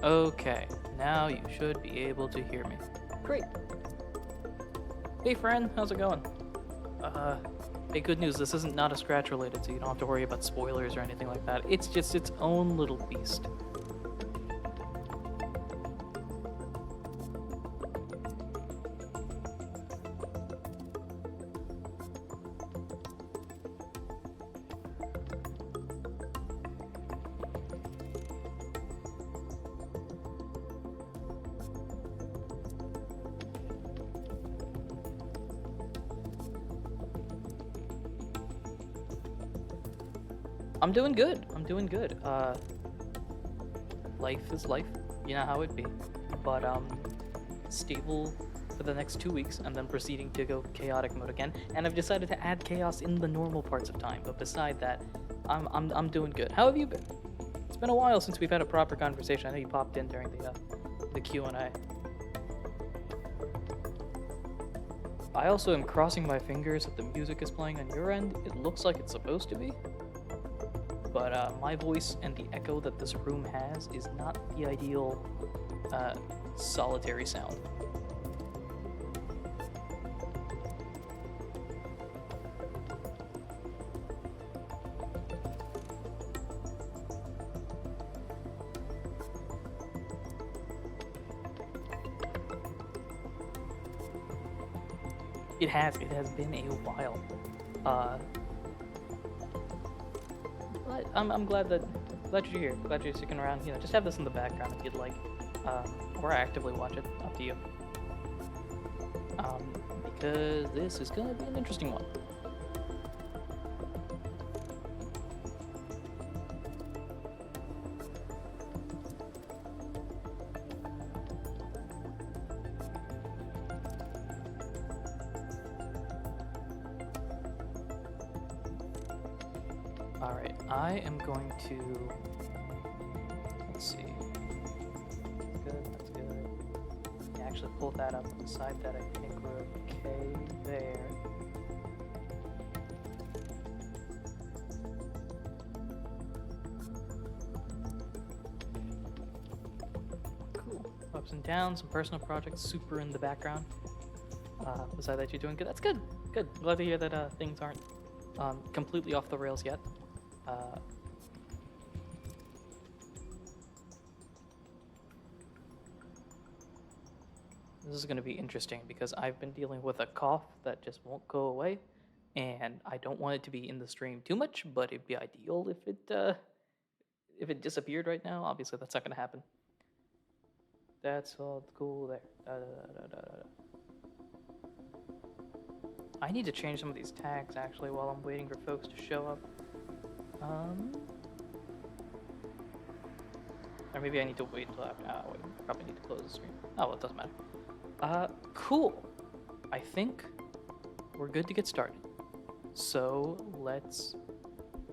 Okay, now you should be able to hear me. Great. Hey friend, how's it going? Uh, hey, good news, this isn't not a scratch related, so you don't have to worry about spoilers or anything like that. It's just its own little beast. I'm doing good. I'm doing good. Life is life. You know how it be. But stable for the next 2 weeks, and then proceeding to go chaotic mode again. And I've decided to add chaos in the normal parts of time. But beside that, I'm doing good. How have you been? It's been a while since we've had a proper conversation. I know you popped in during the Q&A. I also am crossing my fingers that the music is playing on your end. It looks like it's supposed to be, but my voice and the echo that this room has is not the ideal uh, solitary sound. It has been a while. Uh, but I'm glad you're here. Glad you're sticking around. You know, just have this in the background if you'd like, or actively watch it. Up to you. Because this is gonna be an interesting one. All right, I am going to. Let's see. That's good. That's good. Yeah, actually pull that up on the side that I think we're okay there. Cool. Ups and downs, some personal projects, super in the background. Beside that, you're doing good. That's good. Good. Glad to hear that things aren't completely off the rails yet. Uh, this is going to be interesting because I've been dealing with a cough that just won't go away, and I don't want it to be in the stream too much. But it'd be ideal if it disappeared right now. Obviously, that's not going to happen. That's all cool there. I need to change some of these tags actually while I'm waiting for folks to show up. Um, or maybe I need to wait until after. Wait, probably need to close the stream. Oh, well, it doesn't matter. Cool. I think we're good to get started. So let's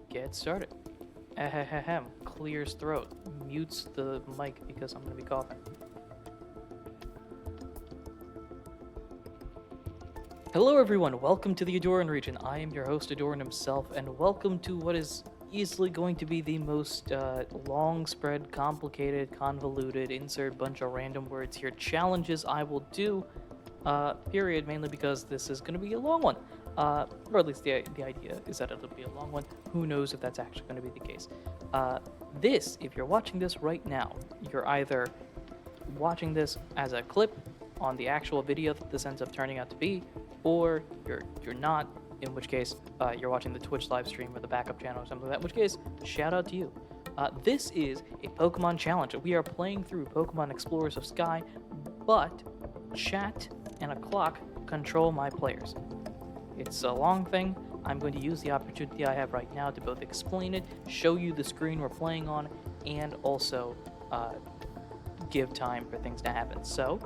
get started. Ahem. Clears throat. Mutes the mic because I'm gonna be coughing. Hello, everyone. Welcome to the Adoran region. I am your host, Adoran himself, and welcome to what is easily going to be the most long spread, complicated, convoluted, insert bunch of random words here challenges I will do, period, mainly because this is going to be a long one. Or at least the idea is that it'll be a long one. Who knows if that's actually going to be the case. If you're watching this right now, you're either watching this as a clip on the actual video that this ends up turning out to be, or you're not, in which case you're watching the Twitch live stream or the backup channel or something like that, in which case, shout out to you. This is a Pokemon challenge. We are playing through Pokemon Explorers of Sky, but chat and a clock control my players. It's a long thing. I'm going to use the opportunity I have right now to both explain it, show you the screen we're playing on, and also give time for things to happen. So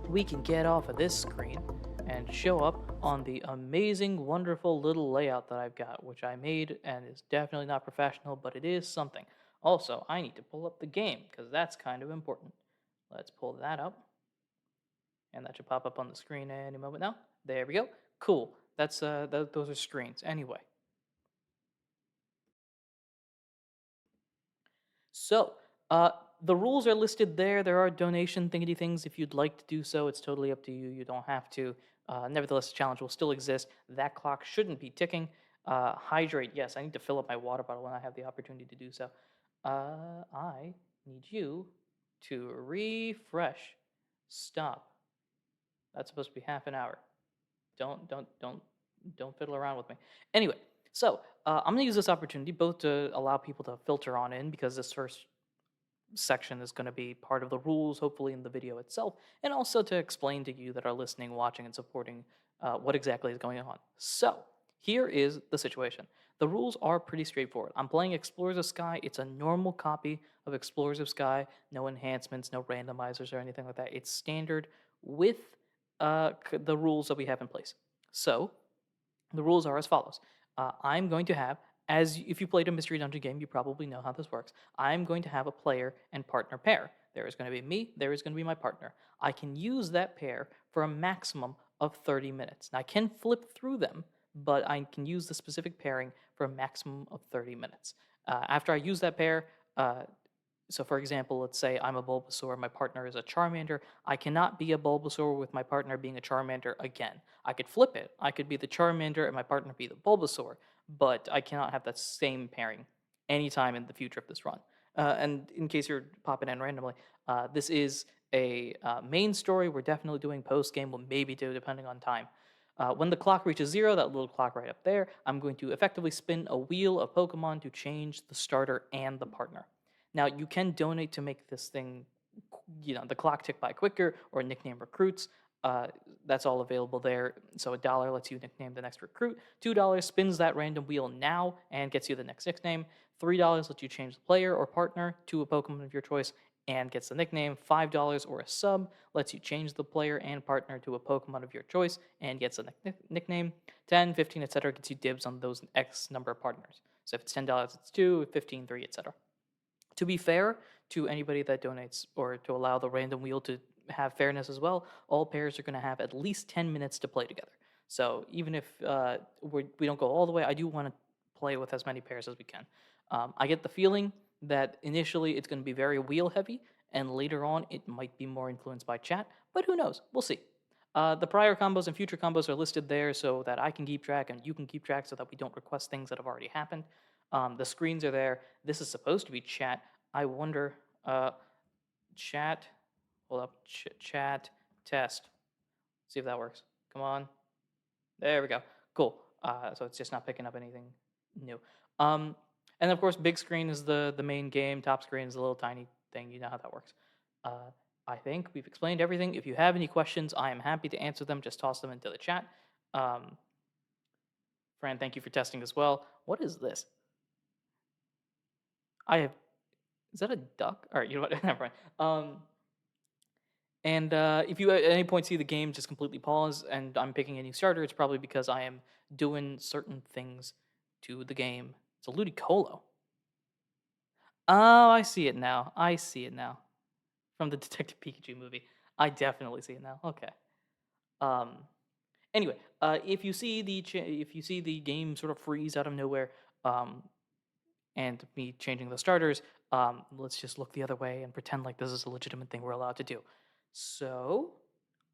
we can get off of this screen and show up on the amazing, wonderful little layout that I've got, which I made and is definitely not professional, but it is something. Also, I need to pull up the game because that's kind of important. Let's pull that up. And that should pop up on the screen any moment now. There we go. Cool. That's those are screens. Anyway. So, The rules are listed there. There are donation thingy things. If you'd like to do so, it's totally up to you. You don't have to. Nevertheless, the challenge will still exist. That clock shouldn't be ticking. Hydrate. Yes, I need to fill up my water bottle when I have the opportunity to do so. I need you to refresh. Stop. That's supposed to be half an hour. Don't fiddle around with me. Anyway, so I'm gonna use this opportunity both to allow people to filter on in because this first section is going to be part of the rules, hopefully in the video itself, and also to explain to you that are listening, watching, and supporting what exactly is going on. So here is the situation. The rules are pretty straightforward. I'm playing Explorers of Sky. It's a normal copy of Explorers of Sky. No enhancements, no randomizers or anything like that. It's standard with the rules that we have in place. So the rules are as follows. I'm going to have, as if you played a Mystery Dungeon game, you probably know how this works. I'm going to have a player and partner pair. There is going to be me, there is going to be my partner. I can use that pair for a maximum of 30 minutes. Now, I can flip through them, but I can use the specific pairing for a maximum of 30 minutes. After I use that pair, so for example, let's say I'm a Bulbasaur, my partner is a Charmander. I cannot be a Bulbasaur with my partner being a Charmander again. I could flip it. I could be the Charmander and my partner be the Bulbasaur, but I cannot have that same pairing anytime in the future of this run. And in case you're popping in randomly, this is a main story. We're definitely doing post game. We'll maybe do depending on time. When the clock reaches 0, that little clock right up there, I'm going to effectively spin a wheel of Pokemon to change the starter and the partner. Now, you can donate to make this thing, the clock tick by quicker or nickname recruits. That's all available there. So $1 lets you nickname the next recruit. $2 spins that random wheel now and gets you the next nickname. $3 lets you change the player or partner to a Pokemon of your choice and gets the nickname. $5 or a sub lets you change the player and partner to a Pokemon of your choice and gets a nickname. 10, 15, etc. gets you dibs on those X number of partners. So if it's $10, it's 2, 15, 3, etc. To be fair to anybody that donates or to allow the random wheel to have fairness as well, all pairs are going to have at least 10 minutes to play together. So even if we don't go all the way, I do want to play with as many pairs as we can. I get the feeling that initially it's going to be very wheel heavy, and later on it might be more influenced by chat, but who knows? We'll see. The prior combos and future combos are listed there so that I can keep track and you can keep track so that we don't request things that have already happened. The screens are there. This is supposed to be chat. I wonder, chat, hold up, chat, test. See if that works. Come on. There we go. Cool. So it's just not picking up anything new. And of course, big screen is the main game. Top screen is a little tiny thing. You know how that works. I think we've explained everything. If you have any questions, I am happy to answer them. Just toss them into the chat. Fran, thank you for testing as well. What is this? Is that a duck? All right, you know what? Never mind. And if you at any point see the game just completely pause and I'm picking a new starter, it's probably because I am doing certain things to the game. It's a Ludicolo. Oh, I see it now. I see it now. From the Detective Pikachu movie. I definitely see it now. Okay. Um. Anyway, if you see the game sort of freeze out of nowhere, and me changing the starters, let's just look the other way and pretend like this is a legitimate thing we're allowed to do. So,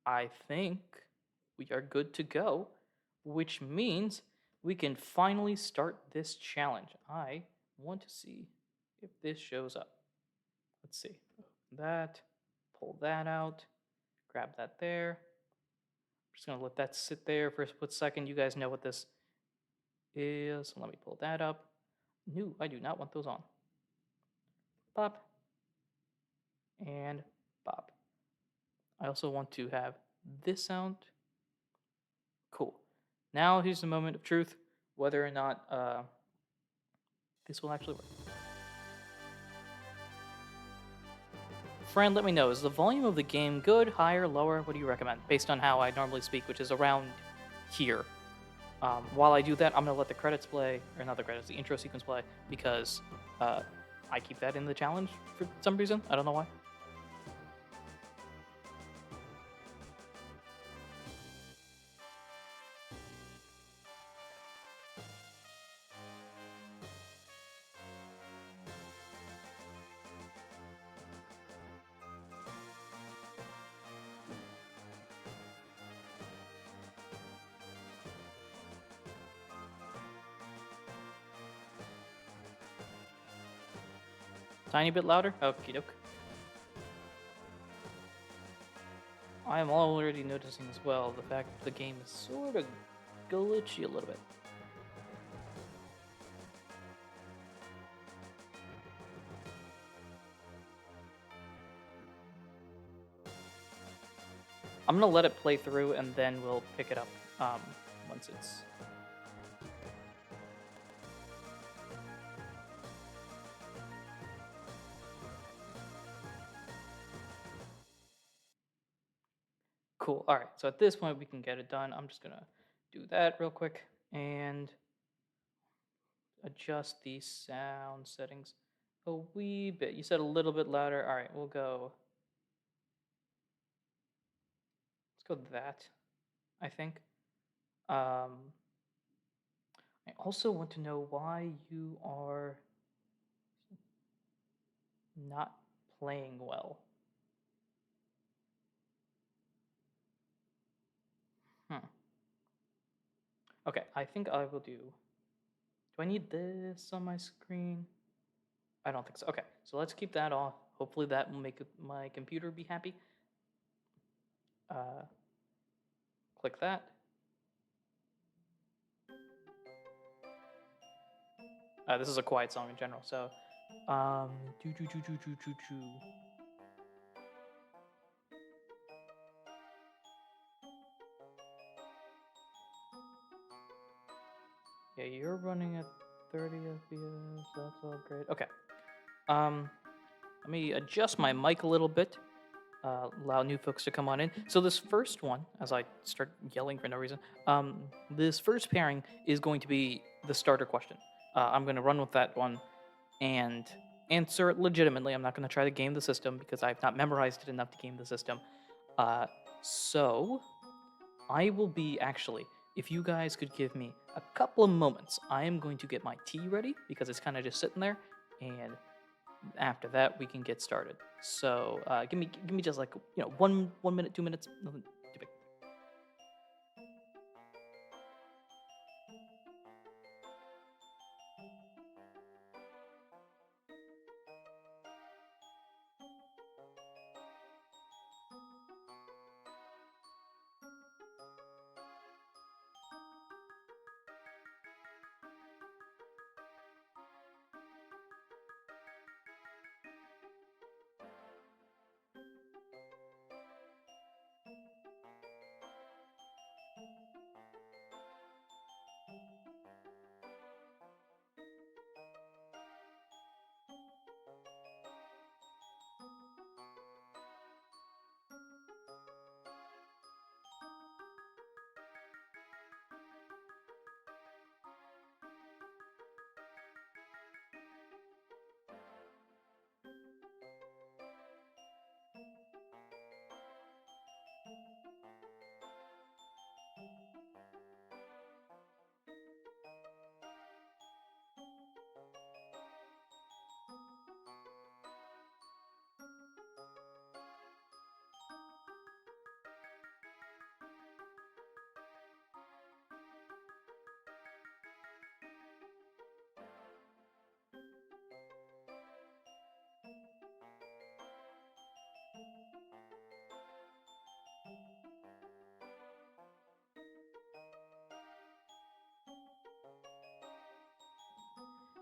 I think we are good to go, which means we can finally start this challenge. I want to see if this shows up. Let's see. That, pull that out, grab that there. I'm just going to let that sit there for a split second. You guys know what this is. Let me pull that up. No, I do not want those on. Pop. And pop. I also want to have this sound. Cool. Now here's the moment of truth, whether or not this will actually work. Friend, let me know, is the volume of the game good, higher, lower? What do you recommend? Based on how I normally speak, which is around here. While I do that, I'm going to let the credits play, or not the credits, the intro sequence play, because I keep that in the challenge for some reason. I don't know why. Tiny bit louder? Okie doke. I am already noticing as well the fact that the game is sort of glitchy a little bit. I'm gonna let it play through and then we'll pick it up once it's... Cool. All right, so at this point we can get it done. I'm just gonna do that real quick and adjust the sound settings a wee bit. You said a little bit louder. All right, we'll go. Let's go that, I think. I also want to know why you are not playing well. Hmm. Okay, I think I will do. Do I need this on my screen? I don't think so. Okay, so let's keep that off. Hopefully that will make my computer be happy. Click that. This is a quiet song in general, so do do do do do do do. Yeah, you're running at 30 FPS. That's all great. Okay. Let me adjust my mic a little bit. Allow new folks to come on in. So this first one, as I start yelling for no reason, this first pairing is going to be the starter question. I'm going to run with that one and answer it legitimately. I'm not going to try to game the system because I've not memorized it enough to game the system. So I will be actually, if you guys could give me a couple of moments, I am going to get my tea ready because it's kind of just sitting there, and after that we can get started. So give me just like 1 minute, 2 minutes, nothing too big.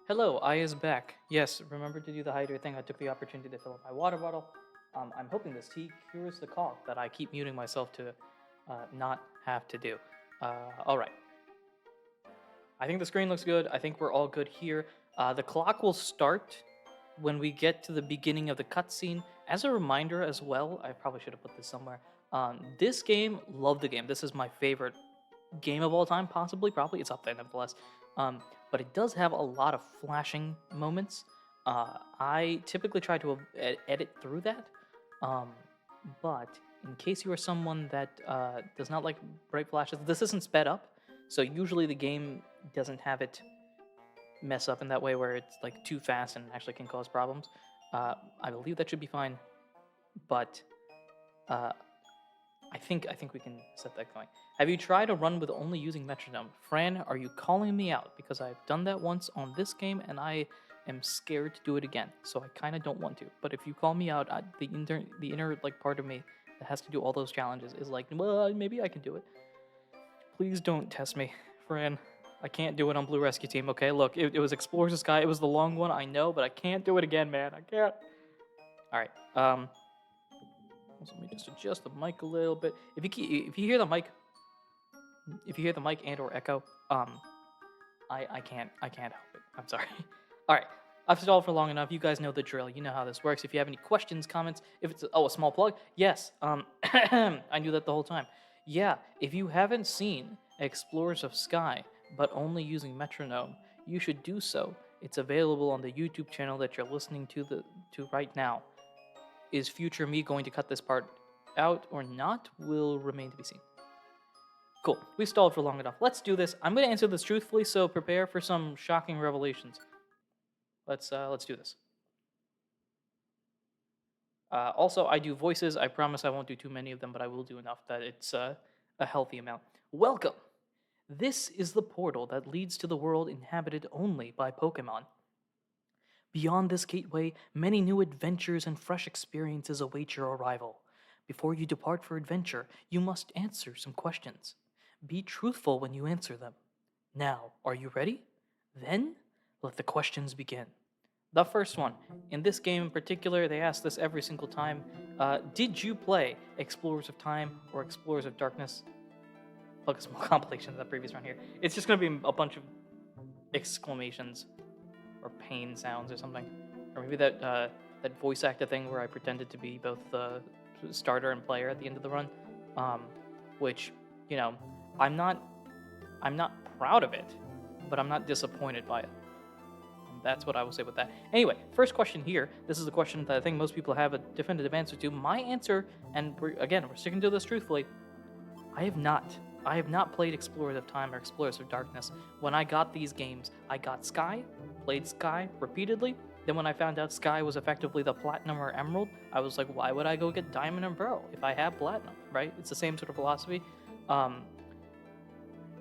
Hello, I is back. Yes, remember to do the hydrate thing. I took the opportunity to fill up my water bottle. I'm hoping this tea cures the cough that I keep muting myself to not have to do. All right. I think the screen looks good. I think we're all good here. The clock will start when we get to the beginning of the cutscene. As a reminder as well, I probably should have put this somewhere. This game, love the game. This is my favorite game of all time, possibly, probably. It's up there nevertheless. But it does have a lot of flashing moments. I typically try to edit through that. But in case you are someone that does not like bright flashes, this isn't sped up. So usually the game doesn't have it mess up in that way where it's like too fast and actually can cause problems. I believe that should be fine. But I think we can set that going. Have you tried a run with only using metronome? Fran, are you calling me out? Because I've done that once on this game and I am scared to do it again, so I kind of don't want to. But if you call me out, the inner like part of me that has to do all those challenges is like, well, maybe I can do it. Please don't test me, Fran. I can't do it on Blue Rescue Team, okay? Look, it was Explorers of Sky. It was the long one, I know, but I can't do it again, man. I can't. All right. Let me just adjust the mic a little bit. If you hear the mic, and or echo, I can't help it. I'm sorry. All right. I've stalled for long enough. You guys know the drill. You know how this works. If you have any questions, comments, if it's a small plug, yes. I knew that the whole time. Yeah, if you haven't seen Explorers of Sky, but only using Metronome, you should do so. It's available on the YouTube channel that you're listening to right now. Is future me going to cut this part out or not will remain to be seen. Cool. We stalled for long enough. Let's do this. I'm going to answer this truthfully, so prepare for some shocking revelations. Let's do this. Also, I do voices. I promise I won't do too many of them, but I will do enough that it's a healthy amount. Welcome. This is the portal that leads to the world inhabited only by Pokemon. Beyond this gateway, many new adventures and fresh experiences await your arrival. Before you depart for adventure, you must answer some questions. Be truthful when you answer them. Now, are you ready? Then, let the questions begin. The first one. In this game in particular, they ask this every single time. Did you play Explorers of Time or Explorers of Darkness? Look, a small compilation of that previous round here. It's just going to be a bunch of exclamations or pain sounds or something. Or maybe that voice actor thing where I pretended to be both the starter and player at the end of the run. Which, you know, I'm not proud of it, but I'm not disappointed by it. And that's what I will say with that. Anyway, first question here. This is a question that I think most people have a definitive answer to. My answer, and we're sticking to this truthfully, I have not played Explorers of Time or Explorers of Darkness. When I got these games, I got Sky, played Sky repeatedly. Then when I found out Sky was effectively the Platinum or Emerald, I was like, why would I go get Diamond and Pearl if I have Platinum, right? It's the same sort of philosophy.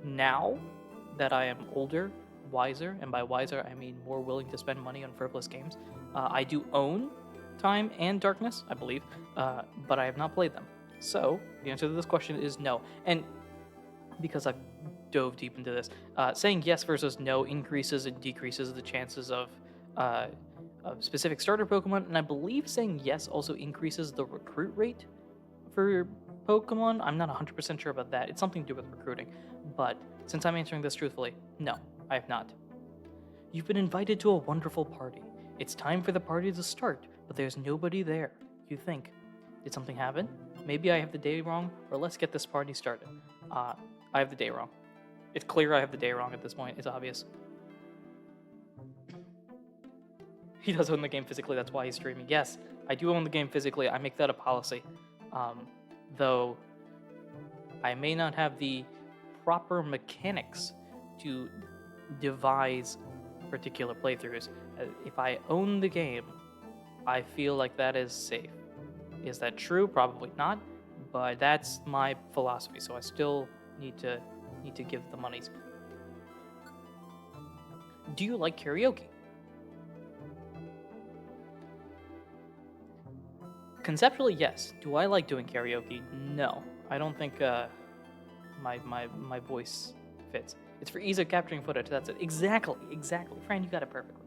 Now that I am older, wiser, and by wiser I mean more willing to spend money on frivolous games, I do own Time and Darkness, I believe, but I have not played them. So the answer to this question is no. And because I've dove deep into this, saying yes versus no increases and decreases the chances of specific starter Pokemon, and I believe saying yes also increases the recruit rate for Pokemon. I'm not 100% sure about that. It's something to do with recruiting. But since I'm answering this truthfully, no, I have not. You've been invited to a wonderful party. It's time for the party to start, but there's nobody there. You think, did something happen? Maybe I have the day wrong, or let's get this party started. I have the day wrong. It's clear I have the day wrong at this point. It's obvious. He does own the game physically, that's why he's streaming. Yes, I do own the game physically. I make that a policy. Though I may not have the proper mechanics to devise particular playthroughs. If I own the game, I feel like that is safe. Is that true? Probably not, but that's my philosophy, so I still need to give the monies. Do you like karaoke? Conceptually, yes. Do I like doing karaoke? No. I don't think my voice fits. It's for ease of capturing footage. That's it. Exactly. Fran, you got it perfectly.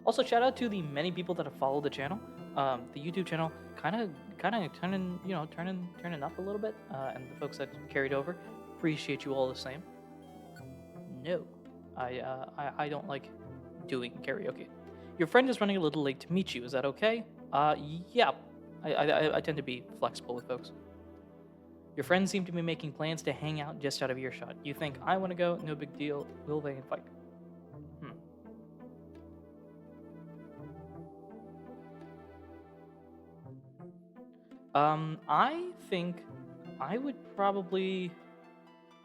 Also, shout out to the many people that have followed the channel. The YouTube channel kind of turning up a little bit, and the folks that carried over, appreciate you all the same. No, I don't like doing karaoke. Your friend is running a little late to meet you. Is that okay? Yeah. I tend to be flexible with folks. Your friends seem to be making plans to hang out just out of earshot. You think, I want to go, no big deal. Will they invite? I think I would probably...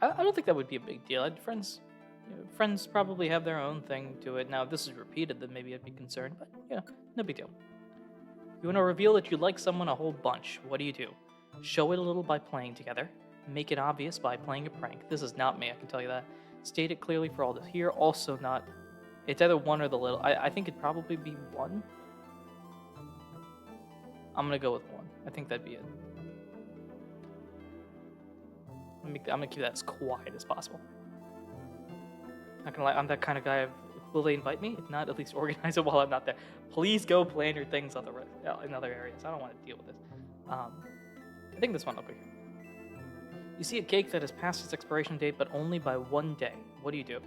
I don't think that would be a big deal. Friends probably have their own thing to it. Now, if this is repeated, then maybe I'd be concerned, but, no big deal. You want to reveal that you like someone a whole bunch. What do? Show it a little by playing together. Make it obvious by playing a prank. This is not me, I can tell you that. State it clearly for all to hear. Also not It's either one or the little. I think it'd probably be one. I'm gonna go with one. I think that'd be it. I'm gonna keep that as quiet as possible. Not gonna lie, I'm that kind of guy. Will they invite me? If not, at least organize it while I'm not there. Please go plan your things in other areas. I don't want to deal with this. I think this one will go here. You see a cake that has passed its expiration date, but only by 1 day. What do you do?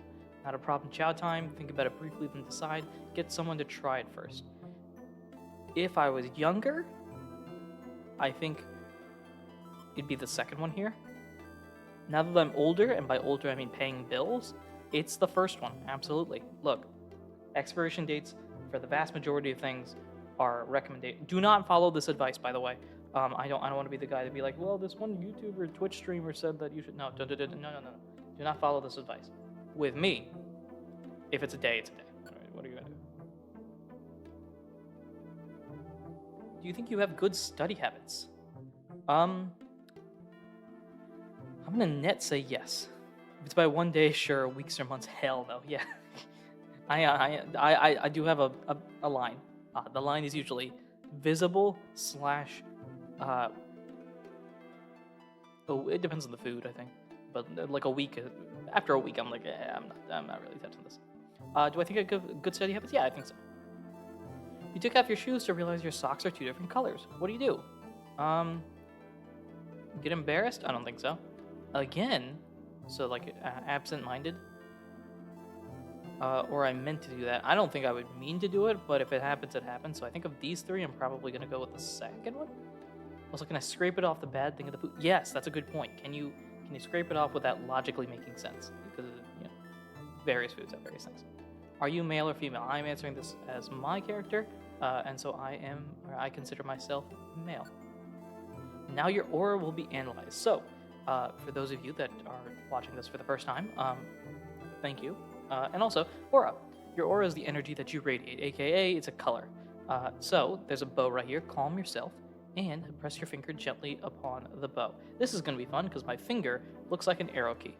Not a problem. Chow time. Think about it briefly, then decide. Get someone to try it first. If I was younger, I think it'd be the second one here. Now that I'm older, and by older I mean paying bills, it's the first one, absolutely. Look, expiration dates for the vast majority of things are recommended. Do not follow this advice, by the way. I don't want to be the guy to be like, well, this one YouTuber, Twitch streamer said that you should. No. Do not follow this advice. With me, if it's a day, it's a day. All right, what are you gonna do? Do you think you have good study habits? I'm gonna net say yes. If it's by 1 day, sure. Weeks or months, hell no. Yeah, I do have a line. The line is usually visible / oh, it depends on the food, I think. But like a week, after a week, I'm like, I'm not really touching this. Do I think I have good study habits? Yeah, I think so. You took off your shoes to realize your socks are 2 different colors. What do? Get embarrassed? I don't think so. Again, so like absent-minded. Or I meant to do that. I don't think I would mean to do it, but if it happens, it happens. So I think of these 3, I'm probably going to go with the second one. Also, can I scrape it off the bad thing of the food? Yes, that's a good point. Can you scrape it off without logically making sense? Because various foods have various things. Are you male or female? I'm answering this as my character, and so I consider myself male. Now your aura will be analyzed. So, for those of you that are watching this for the first time, thank you. And also, aura. Your aura is the energy that you radiate, aka it's a color. So, there's a bow right here. Calm yourself and press your finger gently upon the bow. This is going to be fun because my finger looks like an arrow key.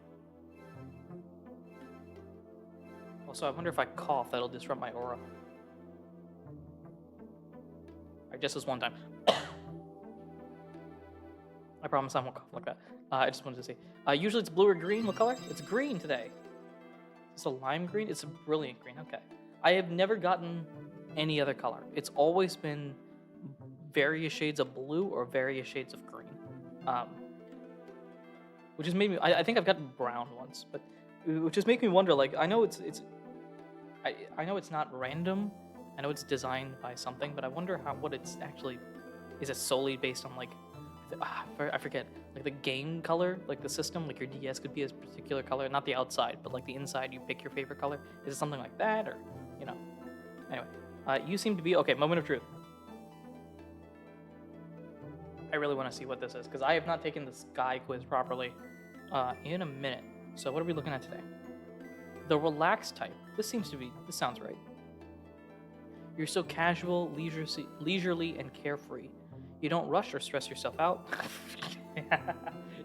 Also, I wonder if I cough, that'll disrupt my aura. Alright, just this one time. I promise I won't cough like that. I just wanted to see. Usually it's blue or green. What color? It's green today. It's a lime green? It's a brilliant green. Okay. I have never gotten any other color. It's always been various shades of blue or various shades of green. Which has made me... I think I've gotten brown once, but... Which has made me wonder, like, I know I know it's not random. I know it's designed by something, but I wonder what it's actually... Is it solely based on, like... I forget. Like, the game color? Like, the system? Like, your DS could be a particular color. Not the outside, but, like, the inside, you pick your favorite color. Is it something like that, or... Anyway. You seem to be... Okay, moment of truth. I really want to see what this is, because I have not taken the Sky quiz properly in a minute. So what are we looking at today? The relaxed type. This sounds right. You're so casual, leisurely, and carefree. You don't rush or stress yourself out.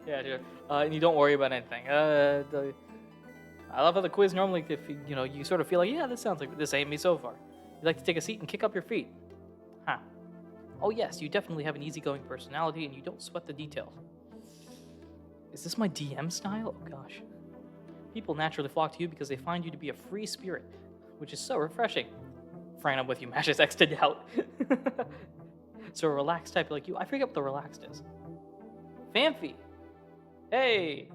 Yeah, sure. And you don't worry about anything. I love how the quiz normally, if you sort of feel like, yeah, this sounds like this ain't me so far. You like to take a seat and kick up your feet. Huh. Oh yes, you definitely have an easygoing personality and you don't sweat the details. Is this my DM style? Oh gosh. People naturally flock to you because they find you to be a free spirit, which is so refreshing. Fran, I'm with you, mashes X to doubt. So a relaxed type like you, I forget what the relaxed is. Fanfi. Hey.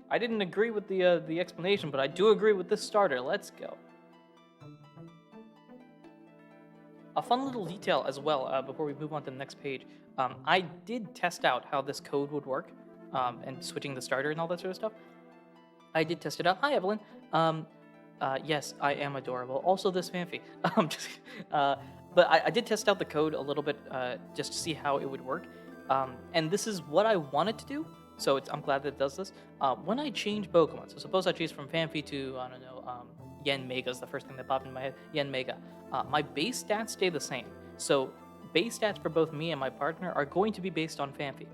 I didn't agree with the explanation, but I do agree with this starter. Let's go. A fun little detail as well, before we move on to the next page. I did test out how this code would work, and switching the starter and all that sort of stuff. I did test it out. Hi, Evelyn. Yes, I am adorable. Also, this Fanfi. But I did test out the code a little bit, just to see how it would work. And this is what I wanted to do, so I'm glad that it does this. When I change Pokemon, so suppose I change from Fanfi to, I don't know, Yanmega is the first thing that popped in my head. Yanmega. My base stats stay the same. So base stats for both me and my partner are going to be based on Fanfi.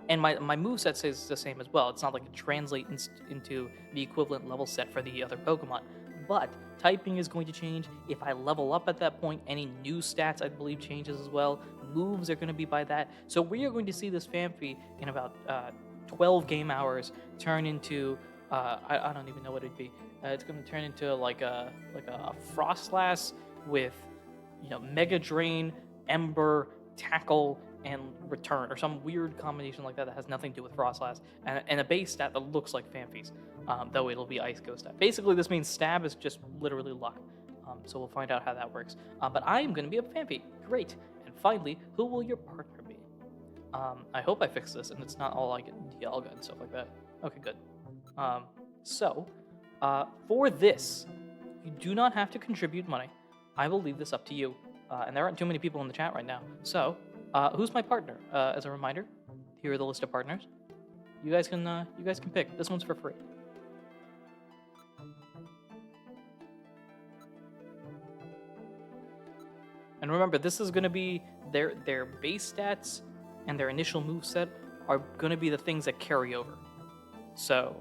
And my moveset stays the same as well. It's not like it translates into the equivalent level set for the other Pokemon. but typing is going to change. If I level up at that point, any new stats I believe changes as well. Moves are going to be by that. So we are going to see this Phanpy in about 12 game hours turn into I don't even know what it'd be. It's going to turn into like a Frostlass with Mega Drain, Ember, Tackle, and Return, or some weird combination like that that has nothing to do with Frostlass, and a base stat that looks like Phanpy's, though it'll be Ice Ghost stat. Basically, this means Stab is just literally luck. So we'll find out how that works. But I am going to be a Phanpy. Great. And finally, who will your partner be? I hope I fix this and it's not all like Dialga and stuff like that. Okay, good. For this, you do not have to contribute money. I will leave this up to you. And there aren't too many people in the chat right now. So, who's my partner? As a reminder, here are the list of partners. You guys can pick. This one's for free. And remember, this is going to be their base stats and their initial moveset are going to be the things that carry over. So,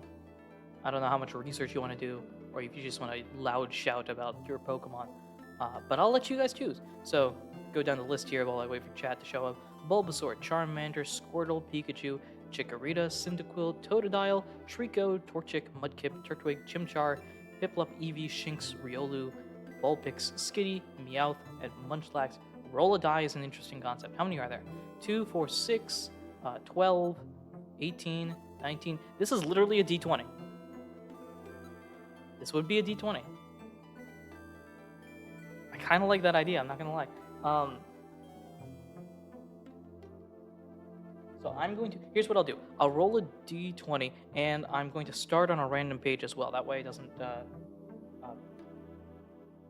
I don't know how much research you want to do, or if you just want to loud shout about your Pokemon. But I'll let you guys choose. So, go down the list here while I wait for chat to show up. Bulbasaur, Charmander, Squirtle, Pikachu, Chikorita, Cyndaquil, Totodile, Trico, Torchic, Mudkip, Turtwig, Chimchar, Piplup, Eevee, Shinx, Riolu, Vulpix, Skitty, Meowth, and Munchlax. Roll a die is an interesting concept. How many are there? 2, 4, 6, 12, 18, 19. This is literally a D20. This would be a D20. I kind of like that idea, I'm not going to lie. So I'm going to, here's what I'll do. I'll roll a D20, and I'm going to start on a random page as well. That way it doesn't,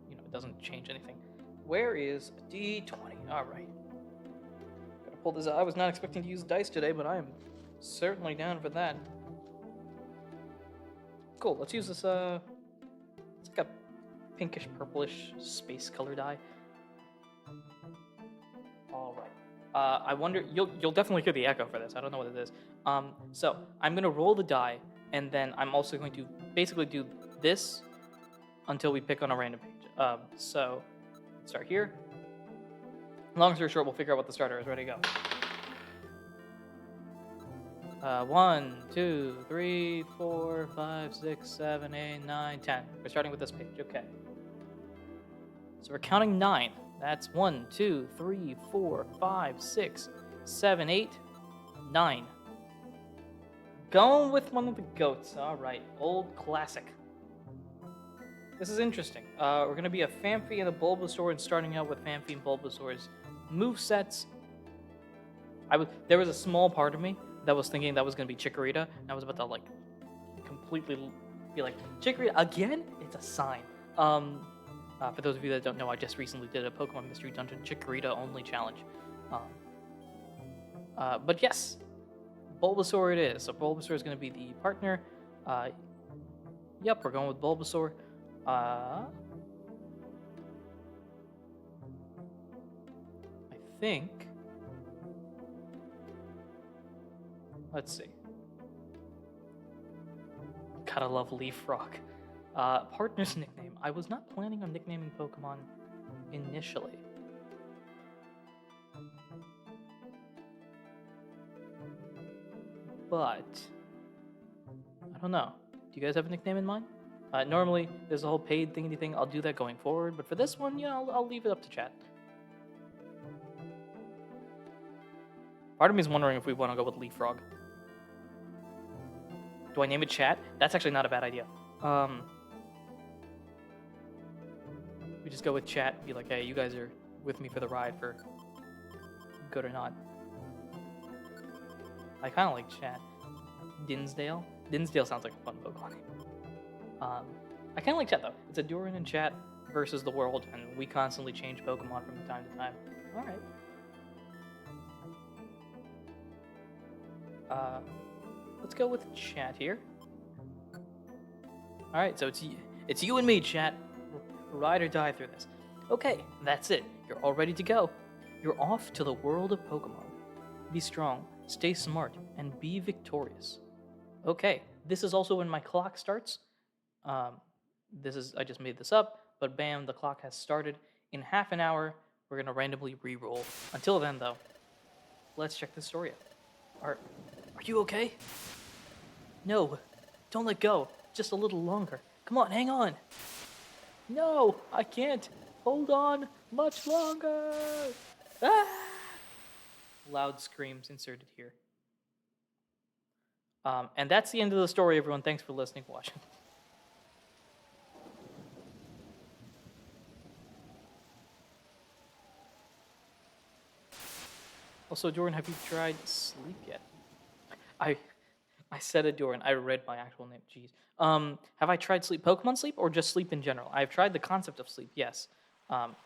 it doesn't change anything. Where is a D20? All right. Gotta pull this out. I was not expecting to use dice today, but I am certainly down for that. Cool, let's use this, it's like a pinkish purplish space color die. All right. I wonder, you'll definitely hear the echo for this. I don't know what it is. So I'm gonna roll the die, and then I'm also going to basically do this until we pick on a random page. So let's start here. Long story short, we'll figure out what the starter is. Ready to go. 1, 2, 3, 4, 5, 6, 7, 8, 9, 10. We're starting with this page. Okay. So we're counting 9. That's 1, 2, 3, 4, 5, 6, 7, 8, 9. Going with one of the goats. All right. Old classic. This is interesting. We're going to be a Phanpy and a Bulbasaur, and starting out with Phanpy and Bulbasaur's movesets. There was a small part of me that was thinking that was going to be Chikorita, and I was about to, completely be like, Chikorita again? It's a sign. For those of you that don't know, I just recently did a Pokemon Mystery Dungeon Chikorita only challenge. But yes, Bulbasaur it is. So Bulbasaur is going to be the partner. Yep, we're going with Bulbasaur. I think. Let's see. Gotta love Leafrock. Partner's nickname. I was not planning on nicknaming Pokemon initially. But I don't know. Do you guys have a nickname in mind? Normally, there's a whole paid thingy thing. I'll do that going forward, but for this one, I'll leave it up to chat. Part of me is wondering if we want to go with Leafrog. Do I name it Chat? That's actually not a bad idea. We just go with Chat, be like, hey, you guys are with me for the ride for good or not. I kind of like Chat. Dinsdale? Dinsdale sounds like a fun Pokemon name. I kind of like Chat, though. It's a Durin and Chat versus the world, and we constantly change Pokemon from time to time. Alright. Let's go with Chat here. Alright, so it's you and me, Chat. Ride or die through this. Okay, that's it. You're all ready to go. You're off to the world of Pokemon. Be strong, stay smart, and be victorious. Okay, this is also when my clock starts. I just made this up, but bam, the clock has started. In half an hour, we're gonna randomly re-roll. Until then, though, let's check the story out. Are you okay? No, don't let go. Just a little longer. Come on, hang on. No, I can't. Hold on much longer. Ah! Loud screams inserted here. And that's the end of the story, everyone. Thanks for listening, watching. Also, Doran, have you tried sleep yet? I said it, Doran. I read my actual name. Jeez. Have I tried sleep? Pokemon sleep or just sleep in general? I've tried the concept of sleep, yes.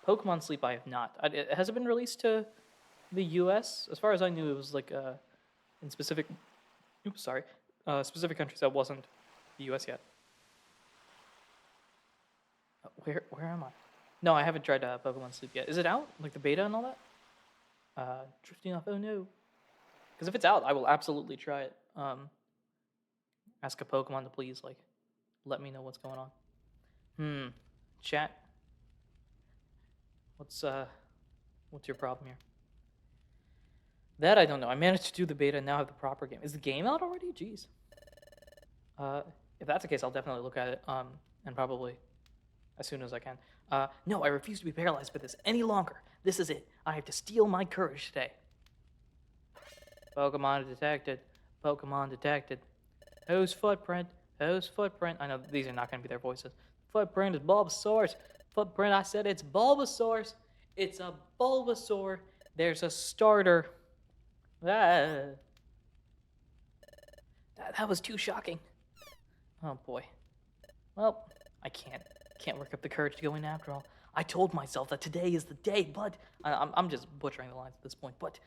Pokemon sleep, I have not. Has it been released to the U.S.? As far as I knew, it was like in specific. Oops, sorry. Specific countries that wasn't the U.S. yet. Where am I? No, I haven't tried Pokemon Sleep yet. Is it out? Like the beta and all that? Drifting off. Oh no. Because if it's out, I will absolutely try it. Ask a Pokemon to please like let me know what's going on. Chat. What's your problem here? That I don't know. I managed to do the beta and now have the proper game. Is the game out already? Jeez. If that's the case, I'll definitely look at it. And probably as soon as I can. No, I refuse to be paralyzed by this any longer. This is it. I have to steal my courage today. Pokemon detected. Pokemon detected. Whose footprint? Whose footprint? I know these are not going to be their voices. Footprint is Bulbasaur's. Footprint, I said it's Bulbasaur's. It's a Bulbasaur. There's a starter. That was too shocking. Oh boy. Well, I can't work up the courage to go in after all. I told myself that today is the day, but I'm just butchering the lines at this point. But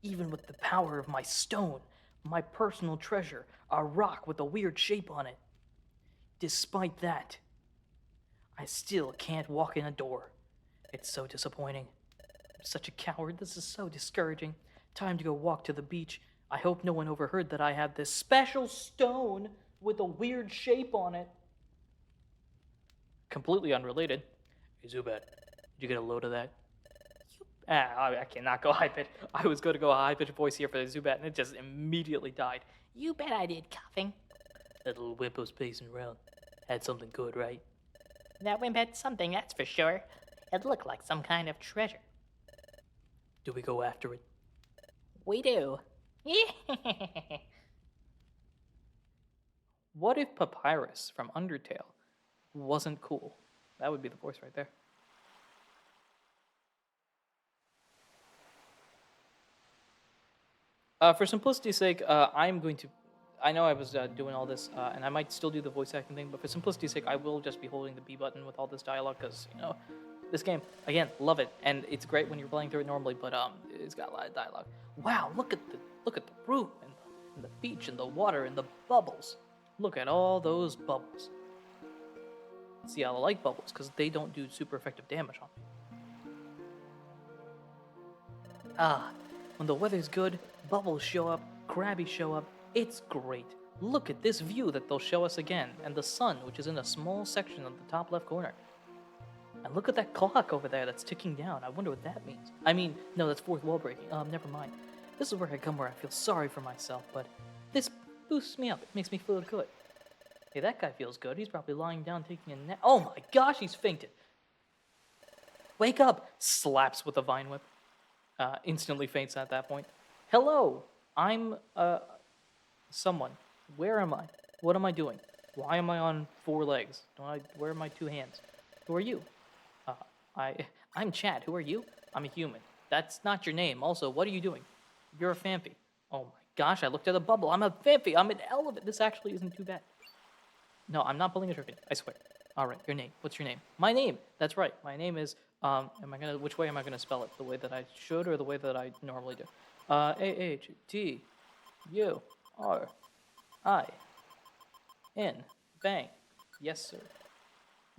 even with the power of my stone, my personal treasure, a rock with a weird shape on it, despite that, I still can't walk in a door. It's so disappointing. I'm such a coward. This is so discouraging. Time to go walk to the beach. I hope no one overheard that I have this special stone with a weird shape on it. Completely unrelated. Hey, Zubat, did you get a load of that? I cannot go high pitch. I was going to go a high pitch voice here for the Zubat, and it just immediately died. You bet I did, coughing. That little wimp was pacing around. Had something good, right? That wimp had something, that's for sure. It looked like some kind of treasure. Do we go after it? We do. What if Papyrus from Undertale wasn't cool? That would be the voice right there. For simplicity's sake, I'm going to... I know I was doing all this, and I might still do the voice acting thing, but for simplicity's sake, I will just be holding the B button with all this dialogue, because, you know, this game, again, love it, and it's great when you're playing through it normally, but it's got a lot of dialogue. Wow, look at the room, and the beach, and the water, and the bubbles. Look at all those bubbles. See, I like bubbles, because they don't do super effective damage on me. When the weather's good, bubbles show up, Krabby show up. It's great. Look at this view that they'll show us again, and the sun, which is in a small section of the top left corner. And look at that clock over there that's ticking down. I wonder what that means. I mean, no, that's fourth wall breaking. Never mind. This is where I come where I feel sorry for myself, but this boosts me up. It makes me feel good. Hey, that guy feels good. He's probably lying down taking a nap. Oh my gosh, he's fainted. Wake up! Slaps with a vine whip. Instantly faints at that point. Hello! I'm, someone. Where am I? What am I doing? Why am I on 4 legs? Where are my 2 hands? Who are you? I'm Chad. Who are you? I'm a human. That's not your name. Also, what are you doing? You're a Phanpy. Oh my gosh, I looked at a bubble. I'm a Phanpy. I'm an elephant. This actually isn't too bad. No, I'm not pulling a trick. I swear. All right, your name. What's your name? My name. That's right. My name is, which way am I gonna spell it? The way that I should or the way that I normally do? A-H-T-U-R-I-N. Bang. Yes, sir.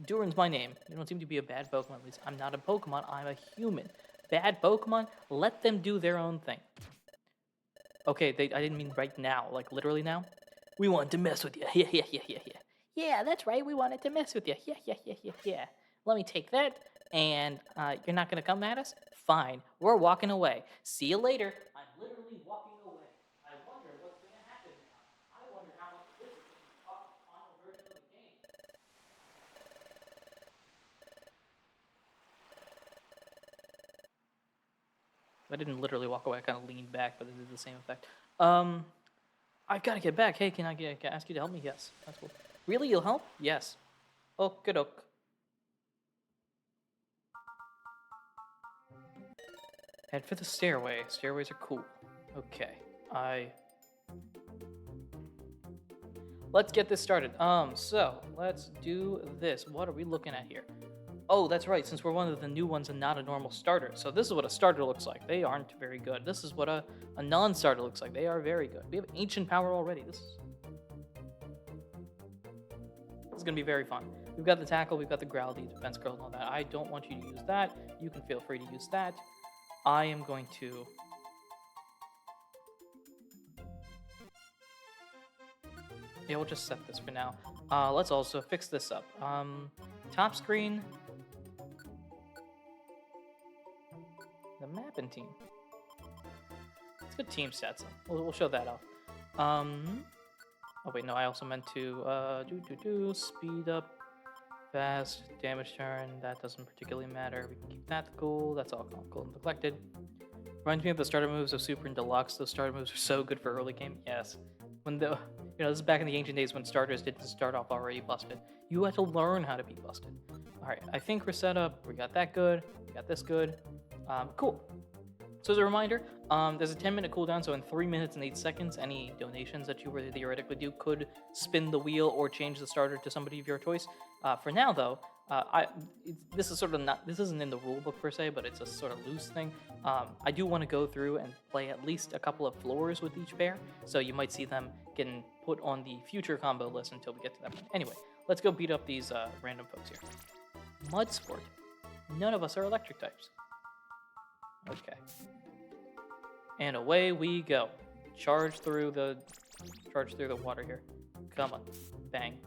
Duran's my name. You don't seem to be a bad Pokemon, at least. I'm not a Pokemon. I'm a human. Bad Pokemon, let them do their own thing. Okay, I didn't mean right now. Like, literally now. We wanted to mess with you. Yeah. Yeah, that's right. We wanted to mess with you. Yeah, yeah, yeah, yeah, yeah. Let me take that. And you're not going to come at us? Fine. We're walking away. See you later. I'm literally walking away. I wonder what's going to happen now. I wonder how much this is going to be up the final version of the game. I didn't literally walk away. I kind of leaned back, but it did the same effect. I've got to get back. Hey, can I ask you to help me? Yes. That's cool. Really? You'll help? Yes. Okey-doke. Head for the stairway. Stairways are cool. Okay. Let's get this started. So let's do this. What are we looking at here? Oh, that's right, since we're one of the new ones and not a normal starter. So this is what a starter looks like. They aren't very good. This is what a non-starter looks like. They are very good. We have ancient power already. This is gonna be very fun. We've got the tackle, we've got the growl, the defense curl, and all that. I don't want you to use that. You can feel free to use that. I am going to... Yeah, we'll just set this for now. Let's also fix this up. Top screen. The mapping team. Let's get team stats. We'll show that off. Oh wait, no, I also meant to speed up, fast, damage turn. That doesn't particularly matter. We can keep that cool. That's all cool and neglected. Reminds me of the starter moves of Super and Deluxe. Those starter moves are so good for early game. Yes. When the this is back in the ancient days when starters didn't start off already busted. You had to learn how to be busted. All right, I think we're set up. We got that good. We got this good. Cool. So as a reminder, there's a 10-minute cooldown, so in 3 minutes and 8 seconds, any donations that you were to theoretically do could spin the wheel or change the starter to somebody of your choice. For now, though, this is sort of not, this isn't in the rule book per se, but it's a sort of loose thing. I do want to go through and play at least a couple of floors with each pair, so you might see them getting put on the future combo list until we get to that point. Anyway, let's go beat up these random folks here. Mud Sport. None of us are electric types. Okay. And away we go. Charge through the water here. Come on. Bang.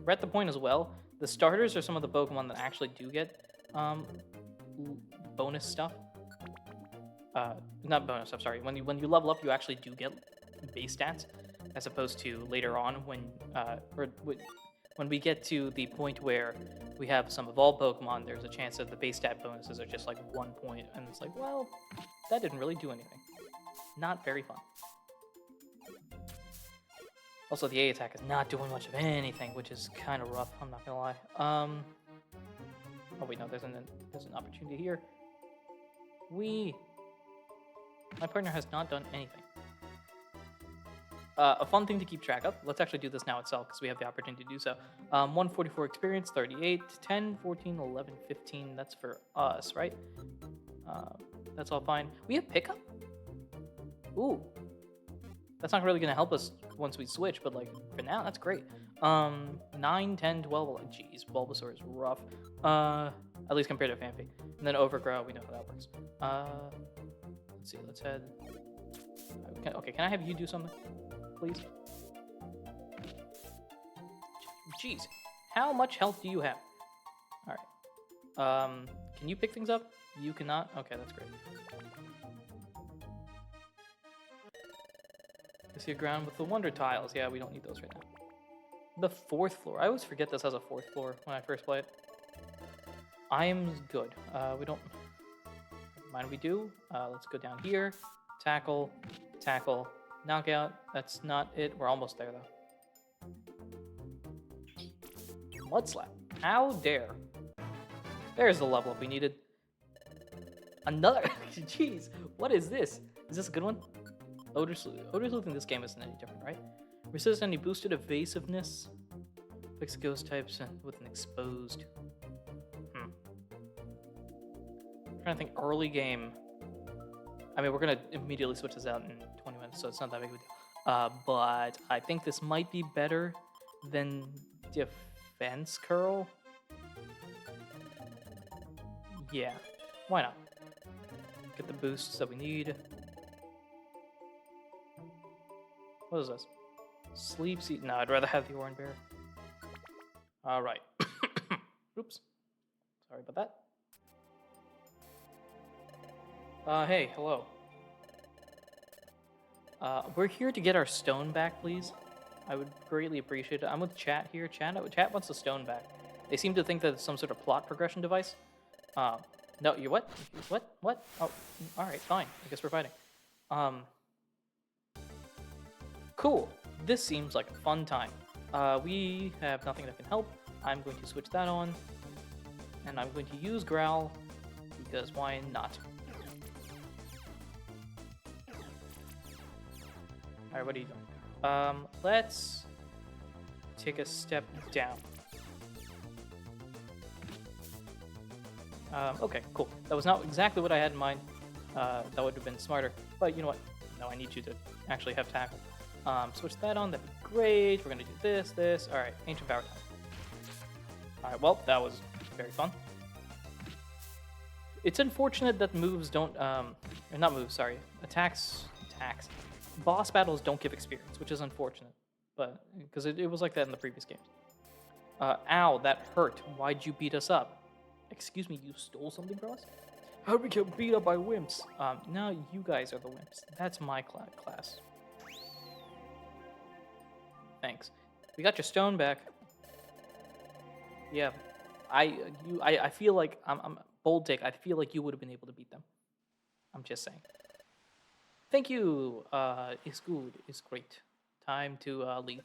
We're at the point as well. The starters are some of the Pokemon that actually do get bonus stuff. Not bonus stuff, sorry. When you level up, you actually do get base stats, as opposed to later on when we get to the point where we have some evolved Pokemon, there's a chance that the base stat bonuses are just like 1 point, and it's like, well, that didn't really do anything. Not very fun. Also, the A attack is not doing much of anything, which is kind of rough, I'm not gonna lie. Oh wait, no, there's an opportunity here. My partner has not done anything. A fun thing to keep track of. Let's actually do this now itself because we have the opportunity to do so. 144 experience, 38, 10, 14, 11, 15. That's for us, right? That's all fine. We have pickup? Ooh. That's not really going to help us once we switch, but like for now, that's great. 9, 10, 12. Jeez, Bulbasaur is rough. At least compared to Phanpy. And then Overgrow, we know how that works. Let's see, let's head. Okay, can I have you do something? Please. Jeez, how much health do you have? All right. Can you pick things up? You cannot? Okay, that's great. I see a ground with the wonder tiles. Yeah, we don't need those right now. The 4th floor. I always forget this has a 4th floor when I first play it. I am good. We don't... Never mind, we do. Let's go down here. Tackle. Tackle. Knockout. That's not it. We're almost there, though. Mud Slap. How dare. There's the level up we needed. Another... Jeez. What is this? Is this a good one? Odor Sleuth in this game isn't any different, right? Resist any boosted evasiveness. Fix ghost types with an exposed. I'm trying to think early game. I mean, we're going to immediately switch this out in 20 minutes, so it's not that big of a deal. But I think this might be better than Defense Curl. Yeah, why not? Get the boosts that we need. What is this? Sleep seat. No, I'd rather have the Oran Bear. All right. Oops. Sorry about that. Hey, hello. We're here to get our stone back, please. I would greatly appreciate it. I'm with chat here. Chat wants the stone back. They seem to think that it's some sort of plot progression device. No, you what? What? Oh, all right, fine. I guess we're fighting. Cool. This seems like a fun time. We have nothing that can help. I'm going to switch that on, and I'm going to use Growl because why not? All right, what are you doing? Let's take a step down. Okay, cool. That was not exactly what I had in mind. That would have been smarter. But you know what? No, I need you to actually have tackle. Switch that on. That'd be great. We're gonna do this. All right, ancient power time. All right. Well, that was very fun. It's unfortunate that moves don't, or not moves. Sorry, attacks. Boss battles don't give experience, which is unfortunate. But because it was like that in the previous games. Ow, that hurt. Why'd you beat us up? Excuse me, you stole something from us? How'd we get beat up by wimps? No, you guys are the wimps. That's my class. Thanks. We got your stone back. Yeah, I feel like I'm bold take. I feel like you would have been able to beat them. I'm just saying. Thank you. It's good. It's great. Time to leave.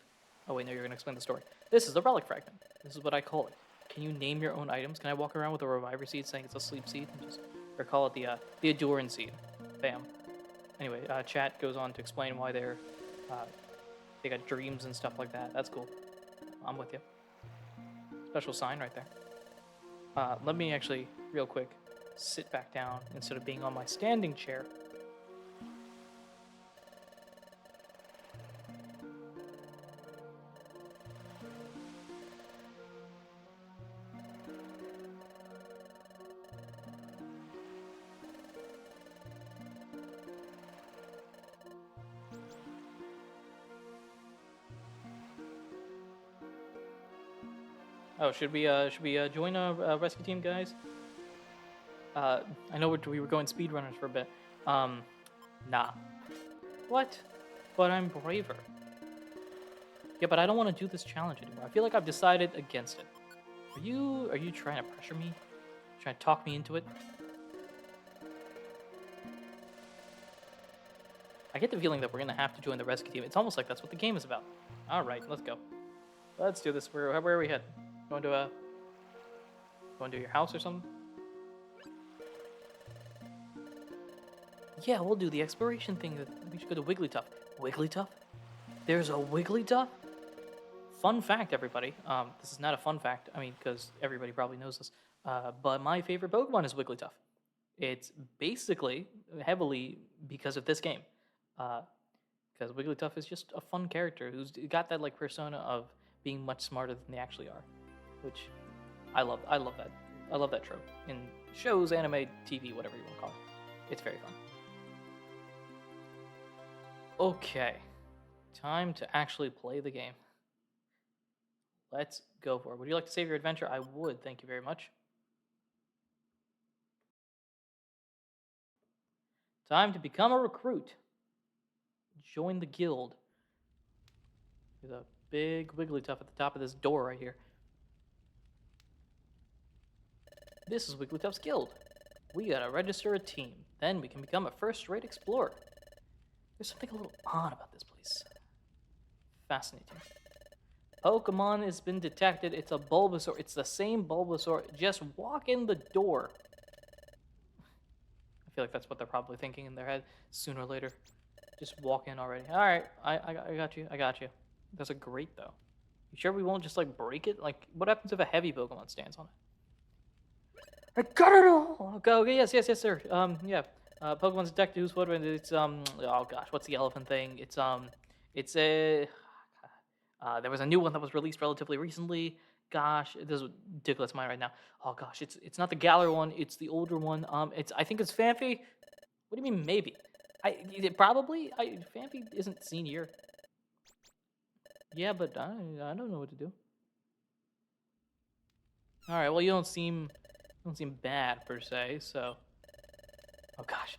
Oh wait, no, you're gonna explain the story. This is the relic fragment. This is what I call it. Can you name your own items? Can I walk around with a reviver seed saying it's a sleep seed and just or call it the Adoran seed? Bam. Anyway, chat goes on to explain why they got dreams and stuff like that. That's cool. I'm with you. Special sign right there. Let me actually, real quick, sit back down instead of being on my standing chair. Oh, should we join a rescue team, guys? I know we were going speedrunners for a bit. Nah. What? But I'm braver. Yeah, but I don't want to do this challenge anymore. I feel like I've decided against it. Are you trying to pressure me? Trying to talk me into it? I get the feeling that we're gonna have to join the rescue team. It's almost like that's what the game is about. All right, let's go. Let's do this. Where are we heading? Going to your house or something? Yeah, we'll do the exploration thing. We should go to Wigglytuff. Wigglytuff? There's a Wigglytuff? Fun fact, everybody. This is not a fun fact. I mean, because everybody probably knows this. But my favorite Pokemon is Wigglytuff. It's basically heavily because of this game. Because Wigglytuff is just a fun character who's got that like persona of being much smarter than they actually are, which I love. I love that. I love that trope in shows, anime, TV, whatever you want to call it. It's very fun. Okay, time to actually play the game. Let's go for it. Would you like to save your adventure? I would. Thank you very much. Time to become a recruit. Join the guild. There's a big Wigglytuff at the top of this door right here. This is Wigglytuff's guild. We gotta register a team. Then we can become a first-rate explorer. There's something a little odd about this place. Fascinating. Pokemon has been detected. It's a Bulbasaur. It's the same Bulbasaur. Just walk in the door. I feel like that's what they're probably thinking in their head sooner or later. Just walk in already. All right, I got you. I got you. That's a great though. You sure we won't just like break it? Like, what happens if a heavy Pokemon stands on it? I got it all. Okay, yes, sir. Yeah. Pokemon's detected who's what? It's Oh gosh, what's the elephant thing? It's a. There was a new one that was released relatively recently. Gosh, this is ridiculous in mind right now. Oh gosh, it's not the Galar one. It's the older one. I think it's Phanpy. What do you mean maybe? Probably. Phanpy isn't seen here. Yeah, but I don't know what to do. All right. Well, you don't seem bad per se. So, oh gosh,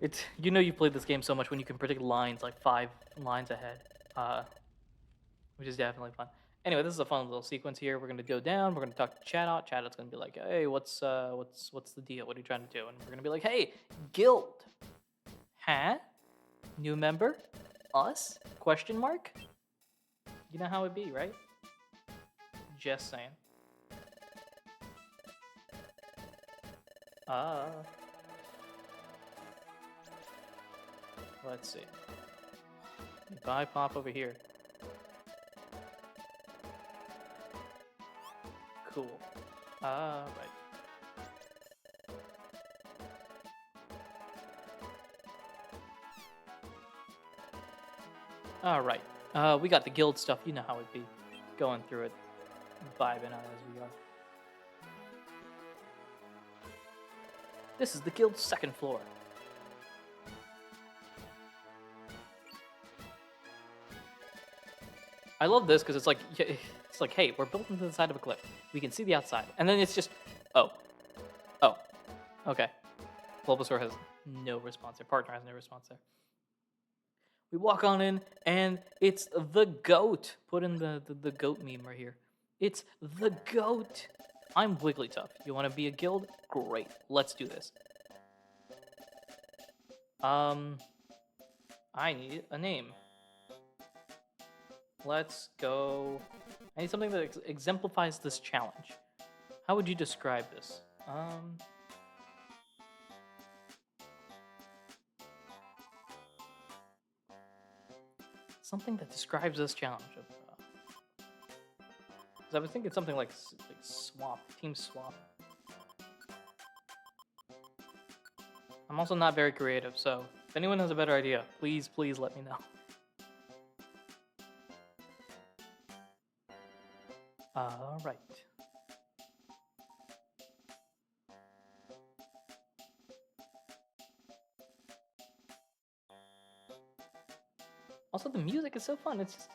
it's you've played this game so much when you can predict lines like 5 lines ahead, uh, which is definitely fun. Anyway, this is a fun little sequence here. We're gonna go down. We're gonna talk to Chatot. Chatot's gonna be like, "Hey, what's the deal? What are you trying to do?" And we're gonna be like, "Hey, guild, huh? New member? Us? Question mark? You know how it be, right? Just saying." Uh, let's see. If I pop over here, cool. Right. All right. We got the guild stuff. You know how it be. Going through it, vibing out as we are. This is the guild's second floor. I love this because it's like, hey, we're built into the side of a cliff. We can see the outside, and then it's just, oh, oh, okay. Bulbasaur has no response. Their partner has no response there. We walk on in, and it's the goat. Put in the goat meme right here. It's the goat. I'm Wigglytuff. You want to be a guild? Great. Let's do this. I need a name. Let's go. I need something that exemplifies this challenge. How would you describe this? Something that describes this challenge. I was thinking something like swap, team swap. I'm also not very creative, so if anyone has a better idea, please let me know. All right. Also, the music is so fun. It's just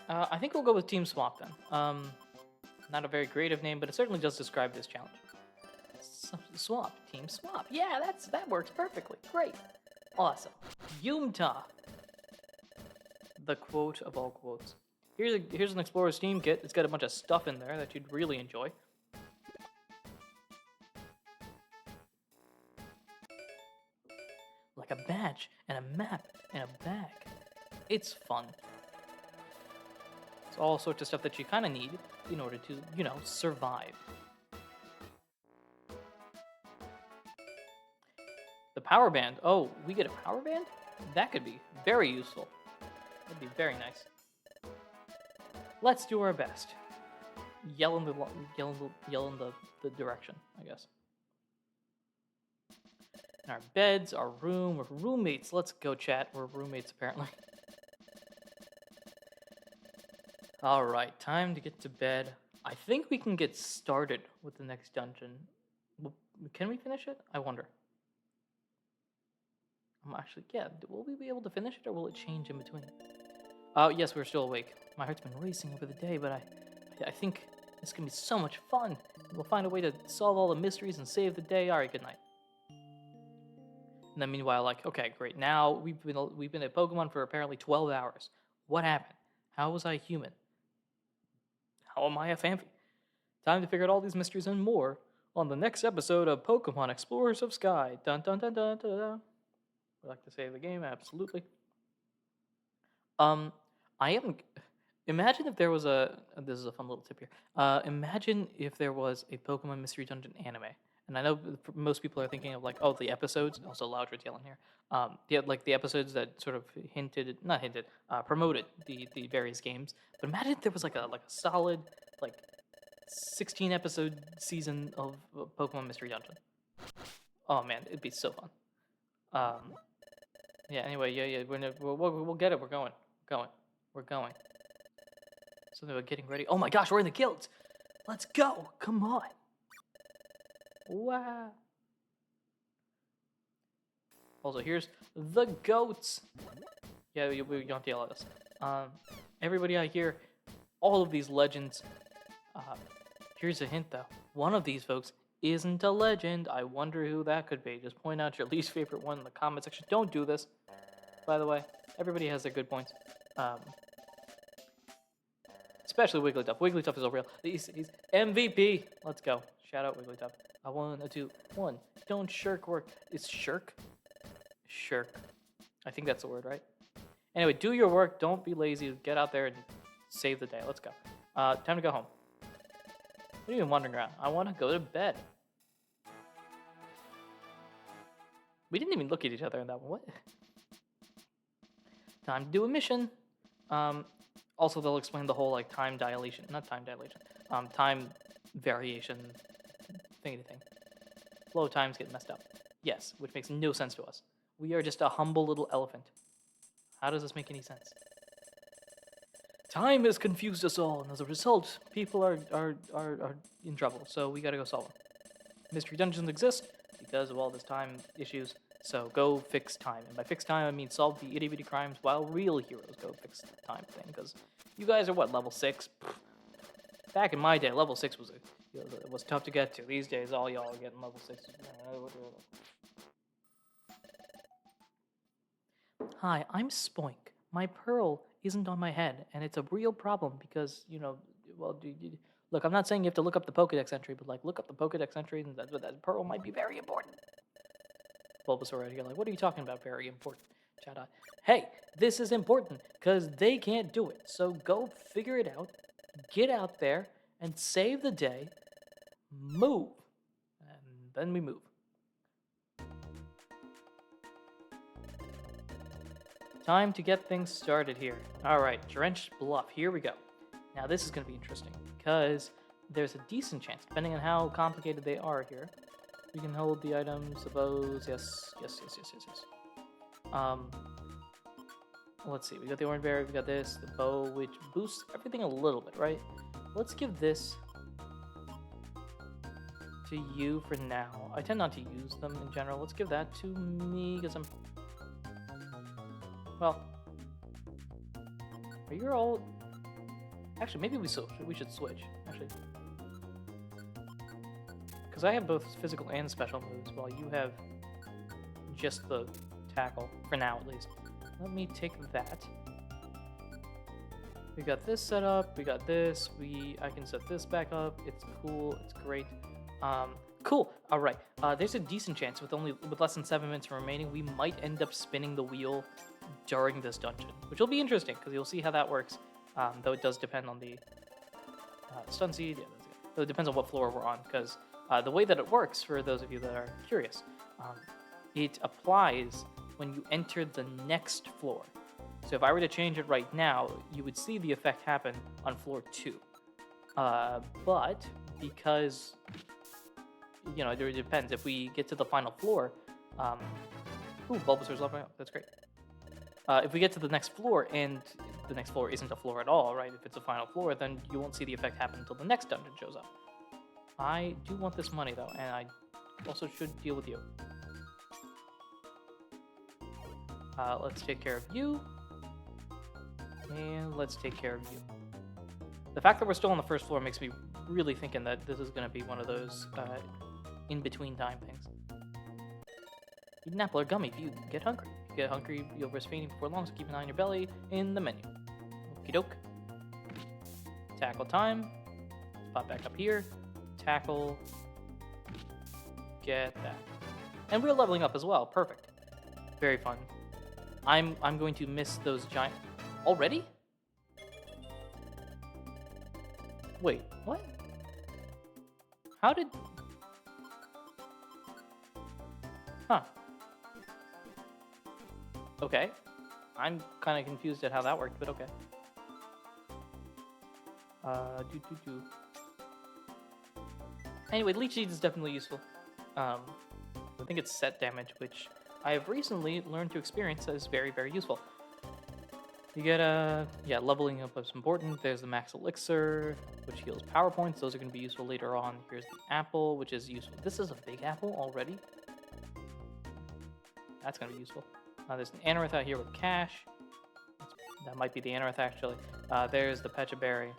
I think we'll go with Team Swap then. Not a very creative name, but it certainly does describe this challenge. Swap, Team Swap. Yeah, that works perfectly. Great, awesome. Yumta, the quote of all quotes. Here's an Explorer's Team kit. It's got a bunch of stuff in there that you'd really enjoy. Like a badge and a map and a bag. It's fun. It's all sorts of stuff that you kind of need in order to, survive. The power band. Oh, we get a power band? That could be very useful. That'd be very nice. Let's do our best. Yell in the direction, I guess. In our beds, our room, we're roommates. Let's go, chat. We're roommates apparently. All right, time to get to bed. I think we can get started with the next dungeon. Can we finish it? I wonder. Yeah, will we be able to finish it or will it change in between? Oh, yes, we're still awake. My heart's been racing over the day, but I think this can be so much fun. We'll find a way to solve all the mysteries and save the day. All right, good night. And then meanwhile, okay, great. Now we've been at Pokemon for apparently 12 hours. What happened? How was I human? How am I a Phanpy? Time to figure out all these mysteries and more on the next episode of Pokemon Explorers of Sky. Dun dun dun dun dun dun. Would like to save the game? Absolutely. I am. Imagine if there was a. This is a fun little tip here. Imagine if there was a Pokemon Mystery Dungeon anime, and I know most people are thinking of the episodes. Also, Loudred's yelling here. Yeah, like the episodes that sort of not hinted, promoted the various games. But imagine if there was like a solid 16 episode season of Pokemon Mystery Dungeon. Oh man, it'd be so fun. Yeah. Anyway, yeah. We'll get it. We're going. We're going. Something about getting ready. Oh my gosh, we're in the guilds. Let's go. Come on. Wow. Also, here's the goats. Yeah, you don't have to yell at us. Everybody out here, all of these legends. Here's a hint though. One of these folks isn't a legend. I wonder who that could be. Just point out your least favorite one in the comment section. Don't do this, by the way. Everybody has their good points. Especially Wigglytuff. Wigglytuff is a real. He's MVP. Let's go. Shout out Wigglytuff. 1, 2, 1. Don't shirk work. It's shirk? Shirk. I think that's the word, right? Anyway, do your work. Don't be lazy. Get out there and save the day. Let's go. Time to go home. What are you even wandering around? I want to go to bed. We didn't even look at each other in that one. What? Time to do a mission. Also, they'll explain the whole like time dilation, not time dilation, time variation thingy thing. Flow times get messed up. Yes, which makes no sense to us. We are just a humble little elephant. How does this make any sense? Time has confused us all, and as a result, people are in trouble. So we gotta go solve them. Mystery dungeons exist because of all this time issues. So go fix time, and by fix time I mean solve the itty bitty crimes while real heroes go fix the time thing. Because you guys are what, level 6? Back in my day, level 6 was it was tough to get to. These days, all y'all are getting level 6. Hi, I'm Spoink. My pearl isn't on my head, and it's a real problem because, well, look, I'm not saying you have to look up the Pokedex entry, but, like, look up the Pokedex entry, and that pearl might be very important. Bulbasaur right here, like, what are you talking about, very important? Chadai. Hey, this is important, because they can't do it, so go figure it out, get out there, and save the day, move, and then we move. Time to get things started here. All right, Drenched Bluff, here we go. Now this is going to be interesting, because there's a decent chance, depending on how complicated they are here, we can hold the items, suppose, yes. Let's see, we got the orange berry, we got this, the bow, which boosts everything a little bit, right? Let's give this to you for now. I tend not to use them in general. Let's give that to me, because well, are you all... Actually, maybe we should switch, actually. Because I have both physical and special moves, while you have just the tackle, for now at least. Let me take that. We got this set up, we got this, I can set this back up, it's cool, it's great. Cool, alright. There's a decent chance, with less than 7 minutes remaining, we might end up spinning the wheel during this dungeon, which will be interesting, because you'll see how that works, though it does depend on the stun seed, so it depends on what floor we're on, because the way that it works, for those of you that are curious, it applies when you enter the next floor. So if I were to change it right now, you would see the effect happen on floor 2. But because, it depends. If we get to the final floor, ooh, Bulbasaur's leveling up. That's great. If we get to the next floor and the next floor isn't a floor at all, right? If it's a final floor, then you won't see the effect happen until the next dungeon shows up. I do want this money though, and I also should deal with you. Let's take care of you. And let's take care of you. The fact that we're still on the first floor makes me really thinking that this is going to be one of those in-between time things. Eat an apple or gummy if you get hungry. If you get hungry, you'll risk fainting before long, so keep an eye on your belly in the menu. Okie doke. Tackle time. Pop back up here. Tackle. Get that. And we're leveling up as well. Perfect. Very fun. I'm going to miss those giant... Already? Wait, what? How did... Huh. Okay. I'm kind of confused at how that worked, but okay. Anyway, Leech Seed is definitely useful. I think it's set damage, which I have recently learned to experience that is very, very useful. You get yeah, leveling up is important. There's the max elixir, which heals power points. Those are going to be useful later on. Here's the apple, which is useful. This is a big apple already. That's going to be useful. There's an Anorith out here with cash. That might be the Anorith, actually. There's the Pecha Berry.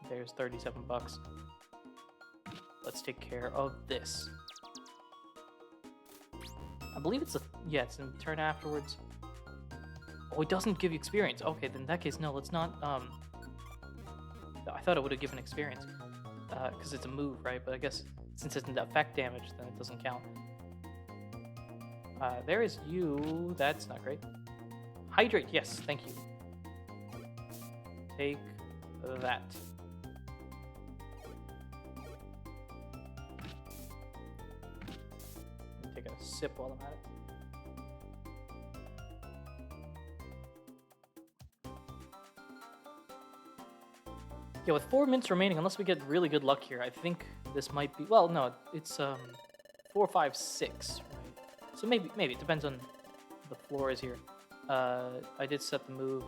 There's 37 bucks. Let's take care of this. I believe it's a... Yeah, it's in turn afterwards. Oh, it doesn't give you experience. Okay, then in that case, no, let's not... I thought it would have given experience. Because it's a move, right? But I guess since it doesn't affect damage, then it doesn't count. There is you. That's not great. Hydrate, yes, thank you. Take that. Take a sip while I'm at it. Yeah, with 4 minutes remaining, unless we get really good luck here, I think this might be... Well, no, it's 4, 5, 6, right? So maybe it depends on the floor is here. I did set the move.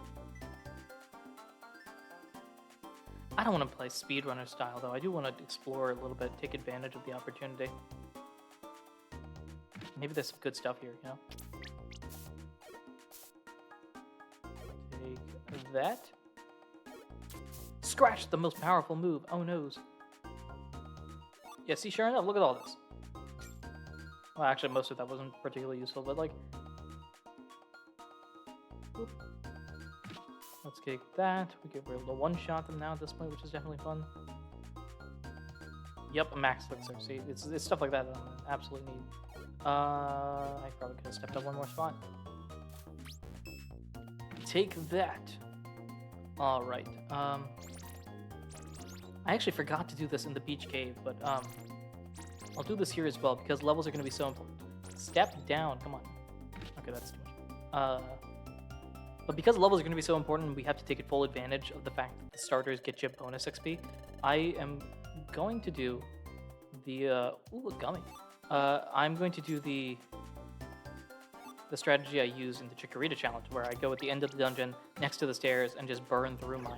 I don't want to play speedrunner style, though. I do want to explore a little bit, take advantage of the opportunity. Maybe there's some good stuff here, you know? Take that. Scratch, the most powerful move. Oh, noes. Yeah, see, sure enough, look at all this. Well, actually, most of that wasn't particularly useful, but, like... Whoop. Let's take that. We're able to one-shot them now at this point, which is definitely fun. Yep, a max elixir. See, it's stuff like that that I absolutely need. I probably could have stepped up one more spot. Take that. All right. I actually forgot to do this in the beach cave, but I'll do this here as well because levels are going to be so important. Step down. Come on. Okay, that's too much. But because levels are going to be so important, we have to take full advantage of the fact that the starters get you bonus XP. I am going to do the ooh, a gummy. I'm going to do the strategy I use in the Chikorita challenge, where I go at the end of the dungeon next to the stairs and just burn through my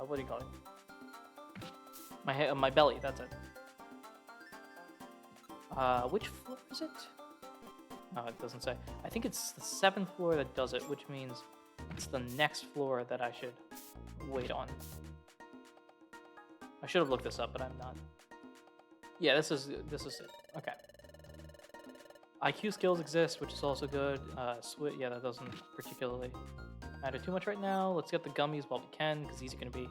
what do you call it? My belly. That's it. Which floor is it? Oh, it doesn't say. I think it's the 7th floor that does it, which means it's the next floor that I should wait on. I should have looked this up, but I'm not. Yeah, this is it. Okay. IQ skills exist, which is also good. Yeah, that doesn't particularly matter too much right now. Let's get the gummies while we can, because these are going to be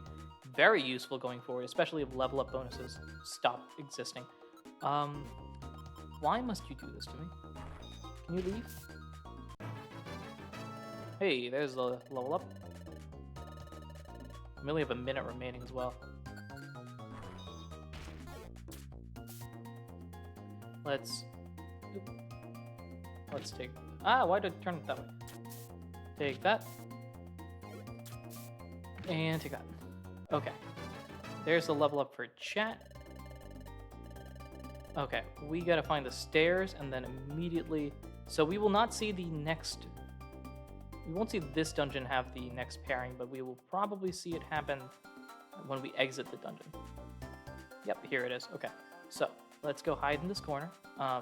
very useful going forward, especially if level up bonuses stop existing. Why must you do this to me? Can you leave? Hey, there's the level up. We only have a minute remaining as well. Let's take... why did I turn it that way? Take that. And take that. Okay. There's the level up for chat. Okay, we gotta find the stairs and then immediately... So we will not see the next... We won't see this dungeon have the next pairing, but we will probably see it happen when we exit the dungeon. Yep, here it is. Okay, so let's go hide in this corner. Hide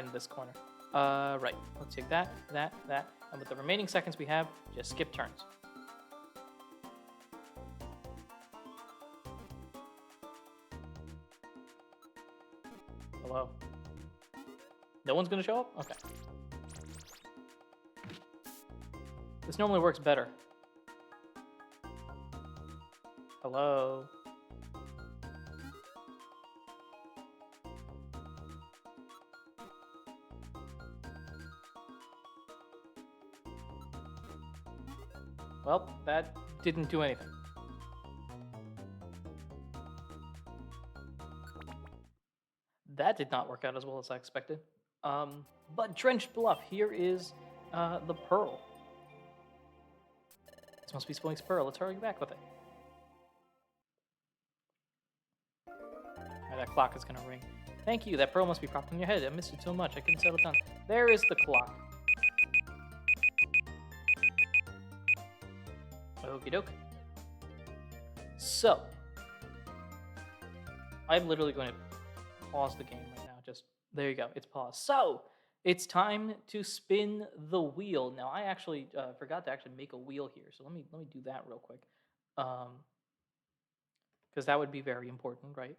in this corner. Right, let's take that, and with the remaining seconds we have, just skip turns. Hello? No one's gonna show up? Okay. This normally works better. Hello? Well, that didn't do anything. That did not work out as well as I expected. But Drenched Bluff, here is the Pearl. This must be Spoink's Pearl. Let's hurry back with it. clock is gonna ring. Thank you. That pearl must be propped on your head. I missed it so much. I couldn't settle down. There is the clock. Okie doke. So, I'm literally going to pause the game right now. Just there you go. It's paused. So it's time to spin the wheel. Now I actually forgot to actually make a wheel here. So let me do that real quick, because that would be very important, right?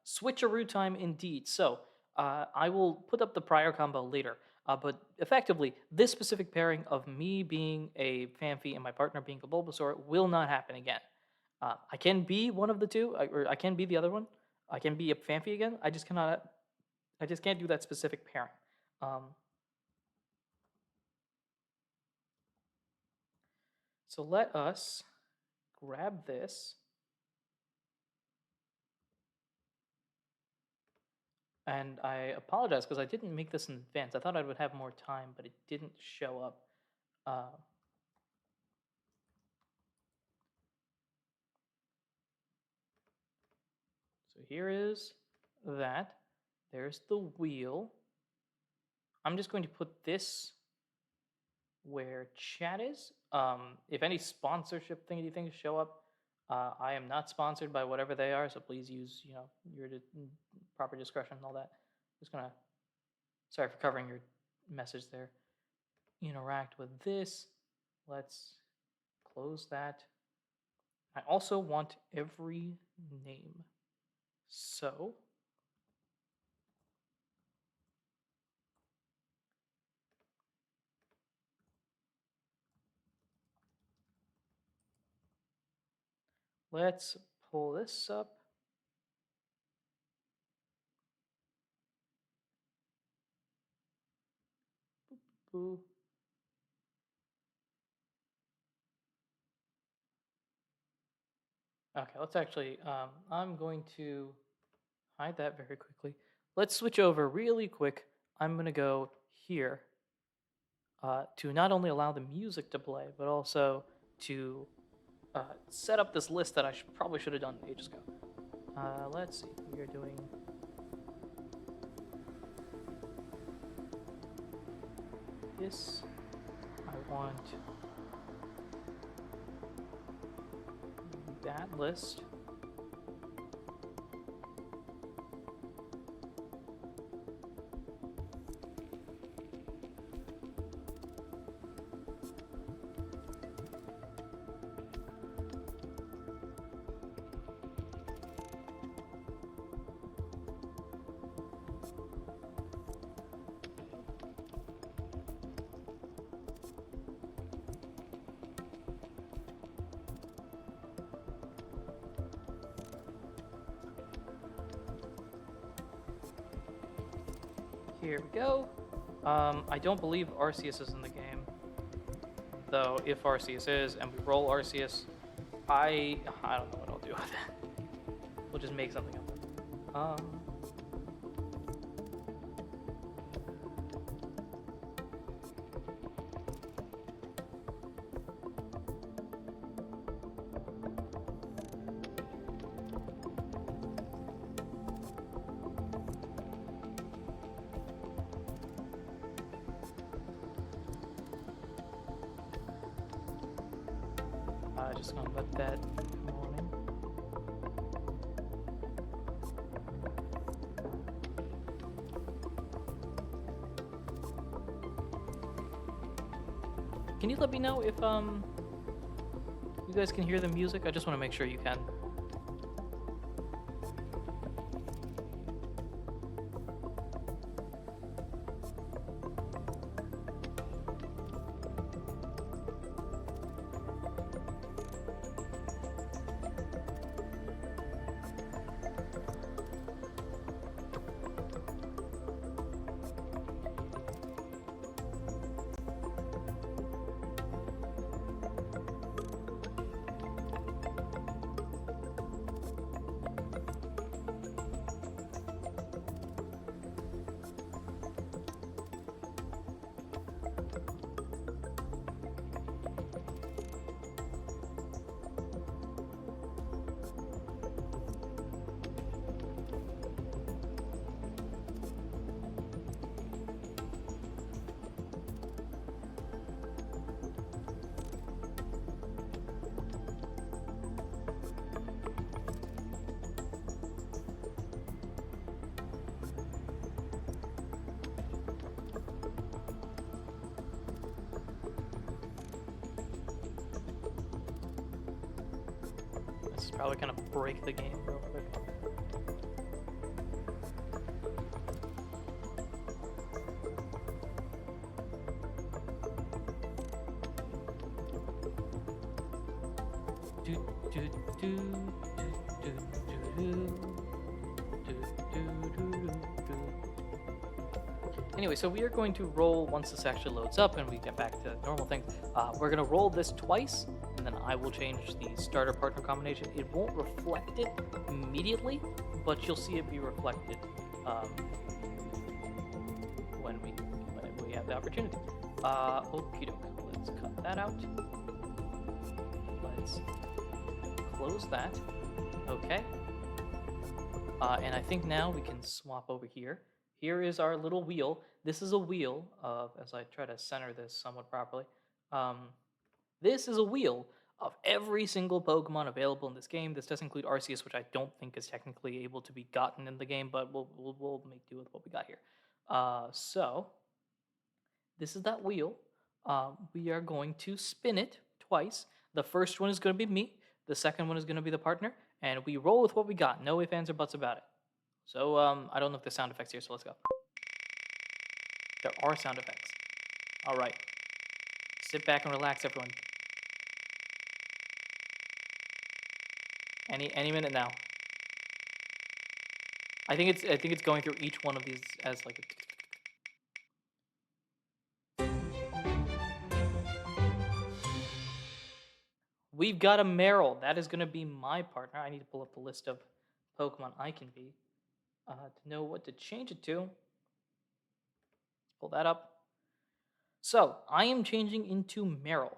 Switcheroo time indeed. So I will put up the prior combo later. But effectively, this specific pairing of me being a Phanpy and my partner being a Bulbasaur will not happen again. I can be one of the two, or I can be the other one. I can be a Phanpy again. I just cannot. I just can't do that specific pairing. So let us grab this. And I apologize because I didn't make this in advance. I thought I would have more time, but it didn't show up. So here is that. There's the wheel. I'm just going to put this where chat is. If any sponsorship thingy things show up, I am not sponsored by whatever they are, so please use your proper discretion and all that. Just gonna, sorry for covering your message there. Interact with this. Let's close that. I also want every name. So let's pull this up. Boo. Okay, let's actually, I'm going to hide that very quickly. Let's switch over really quick. I'm going to go here to not only allow the music to play, but also to set up this list that I probably should have done ages ago. Let's see, we are doing this. I want that list. Here we go. I don't believe Arceus is in the game. Though, if Arceus is, and we roll Arceus, I don't know what I'll do with it. We'll just make something up. Just gonna let that come on in. Can you let me know if you guys can hear the music? I just want to make sure you can. This is probably gonna break the game real quick. Anyway, so we are going to roll once this actually loads up and we get back to normal things. We're going to roll this twice, and then I will change the starter partner combination. It won't reflect it immediately, but you'll see it be reflected when we have the opportunity. Okie doke. Let's cut that out. Let's close that. Okay. And I think now we can swap over here. Here is our little wheel. This is a wheel of, as I try to center this somewhat properly, this is a wheel of every single Pokemon available in this game. This does include Arceus, which I don't think is technically able to be gotten in the game, but we'll make do with what we got here. So this is that wheel. We are going to spin it twice. The first one is going to be me. The second one is going to be the partner, and we roll with what we got. No ifs, ands, or buts about it. So, I don't know if there's sound effects here, so let's go. There are sound effects. All right. Sit back and relax, everyone. Any minute now. I think it's going through each one of these as like a... We've got a Marill. That is going to be my partner. I need to pull up the list of Pokemon I can be. To know what to change it to. Pull that up. So, I am changing into Marill.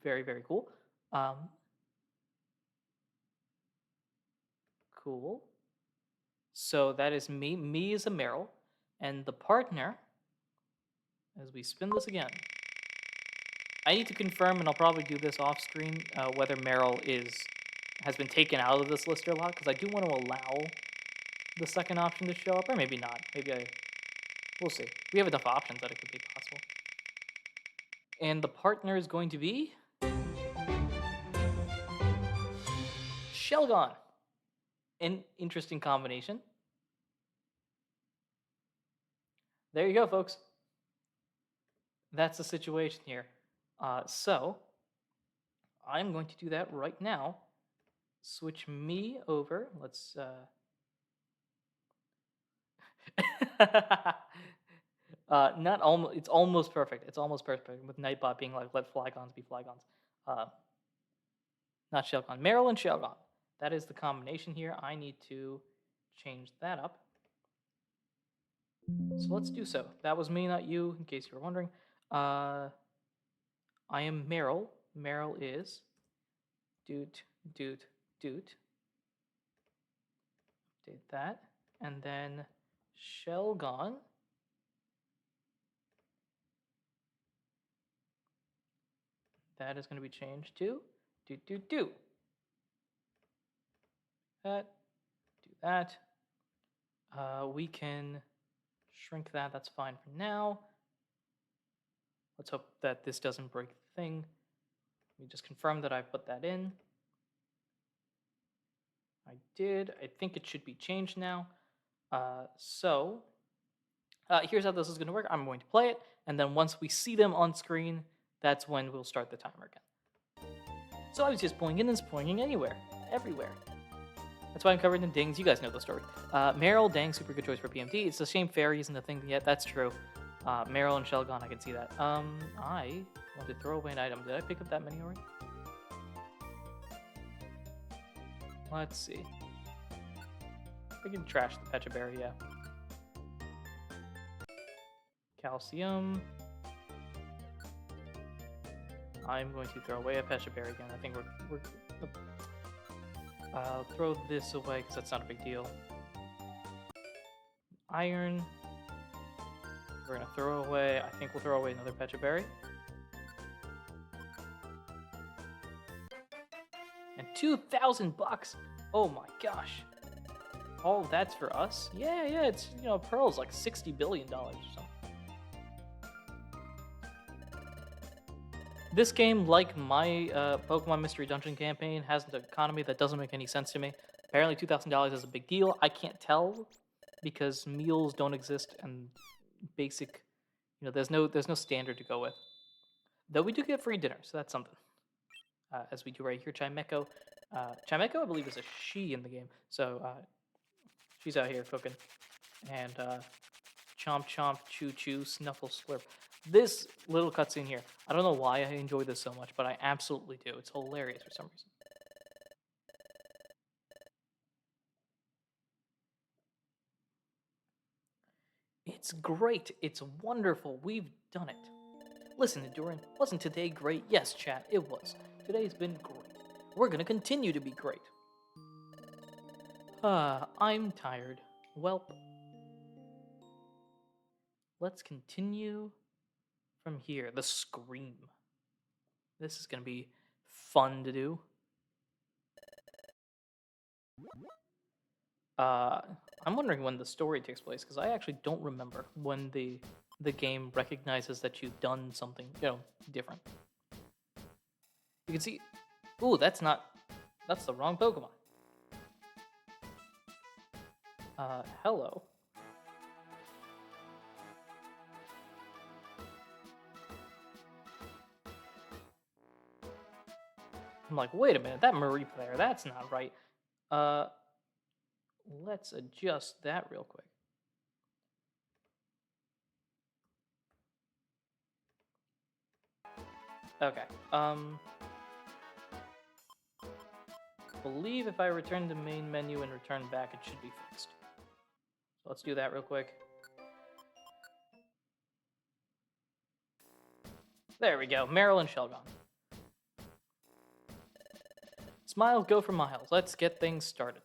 Very, very cool. Cool. So, that is me. Me is a Marill. And the partner, as we spin this again, I need to confirm, and I'll probably do this off screen, whether Marill has been taken out of this list or not, because I do want to allow the second option to show up, or maybe not. We'll see. We have enough options that it could be possible. And the partner is going to be Shelgon. An interesting combination. There you go, folks. That's the situation here. So, I'm going to do that right now. Switch me over. Let's... not almost. It's almost perfect. It's almost perfect with Nightbot being like, "Let Flygons be Flygons." Not Shelgon. Marill and Shelgon. That is the combination here. I need to change that up. So let's do so. That was me, not you, in case you were wondering. I am Marill. Marill is doot. Update that, and then Shelgon. That is going to be changed to do. That, do that. We can shrink that. That's fine for now. Let's hope that this doesn't break the thing. Let me just confirm that I put that in. I did. I think it should be changed now. Here's how this is going to work. I'm going to play it, and then once we see them on screen, that's when we'll start the timer again. So I was just pulling in and pointing anywhere, everywhere. That's why I'm covered in dings. You guys know the story. Marill, dang, super good choice for PMD. It's a shame Fairy isn't a thing yet. That's true. Marill and Shelgon, I can see that. I want to throw away an item. Did I pick up that many already? Let's see. We can trash the Pecha Berry, yeah. Calcium. I'm going to throw away a Pecha Berry again. I think we're I'll throw this away because that's not a big deal. Iron. We're gonna throw away. I think we'll throw away another Pecha Berry. And $2,000. Oh my gosh. Oh, that's for us? Yeah, it's, Pearl's like $60 billion or something. This game, like my Pokemon Mystery Dungeon campaign, has an economy that doesn't make any sense to me. Apparently, $2,000 is a big deal. I can't tell because meals don't exist and basic, there's no standard to go with. Though we do get free dinner, so that's something. As we do right here, Chimecho. Chimecho, I believe, is a she in the game, so she's out here cooking. And chomp chomp, chew chew, snuffle slurp. This little cutscene here, I don't know why I enjoy this so much, but I absolutely do. It's hilarious for some reason. It's great. It's wonderful. We've done it. Listen, Endurin, wasn't today great? Yes, chat, it was. Today's been great. We're gonna continue to be great. I'm tired. Welp. Let's continue from here. The Scream. This is gonna be fun to do. I'm wondering when the story takes place, because I actually don't remember when the game recognizes that you've done something, different. You can see, ooh, that's the wrong Pokemon. Hello. I'm like, wait a minute, that Mareep there, that's not right. Let's adjust that real quick. Okay, believe if I return to main menu and return back, it should be fixed. So let's do that real quick. There we go, Marilyn Shelgon. Smile, go for miles. Let's get things started.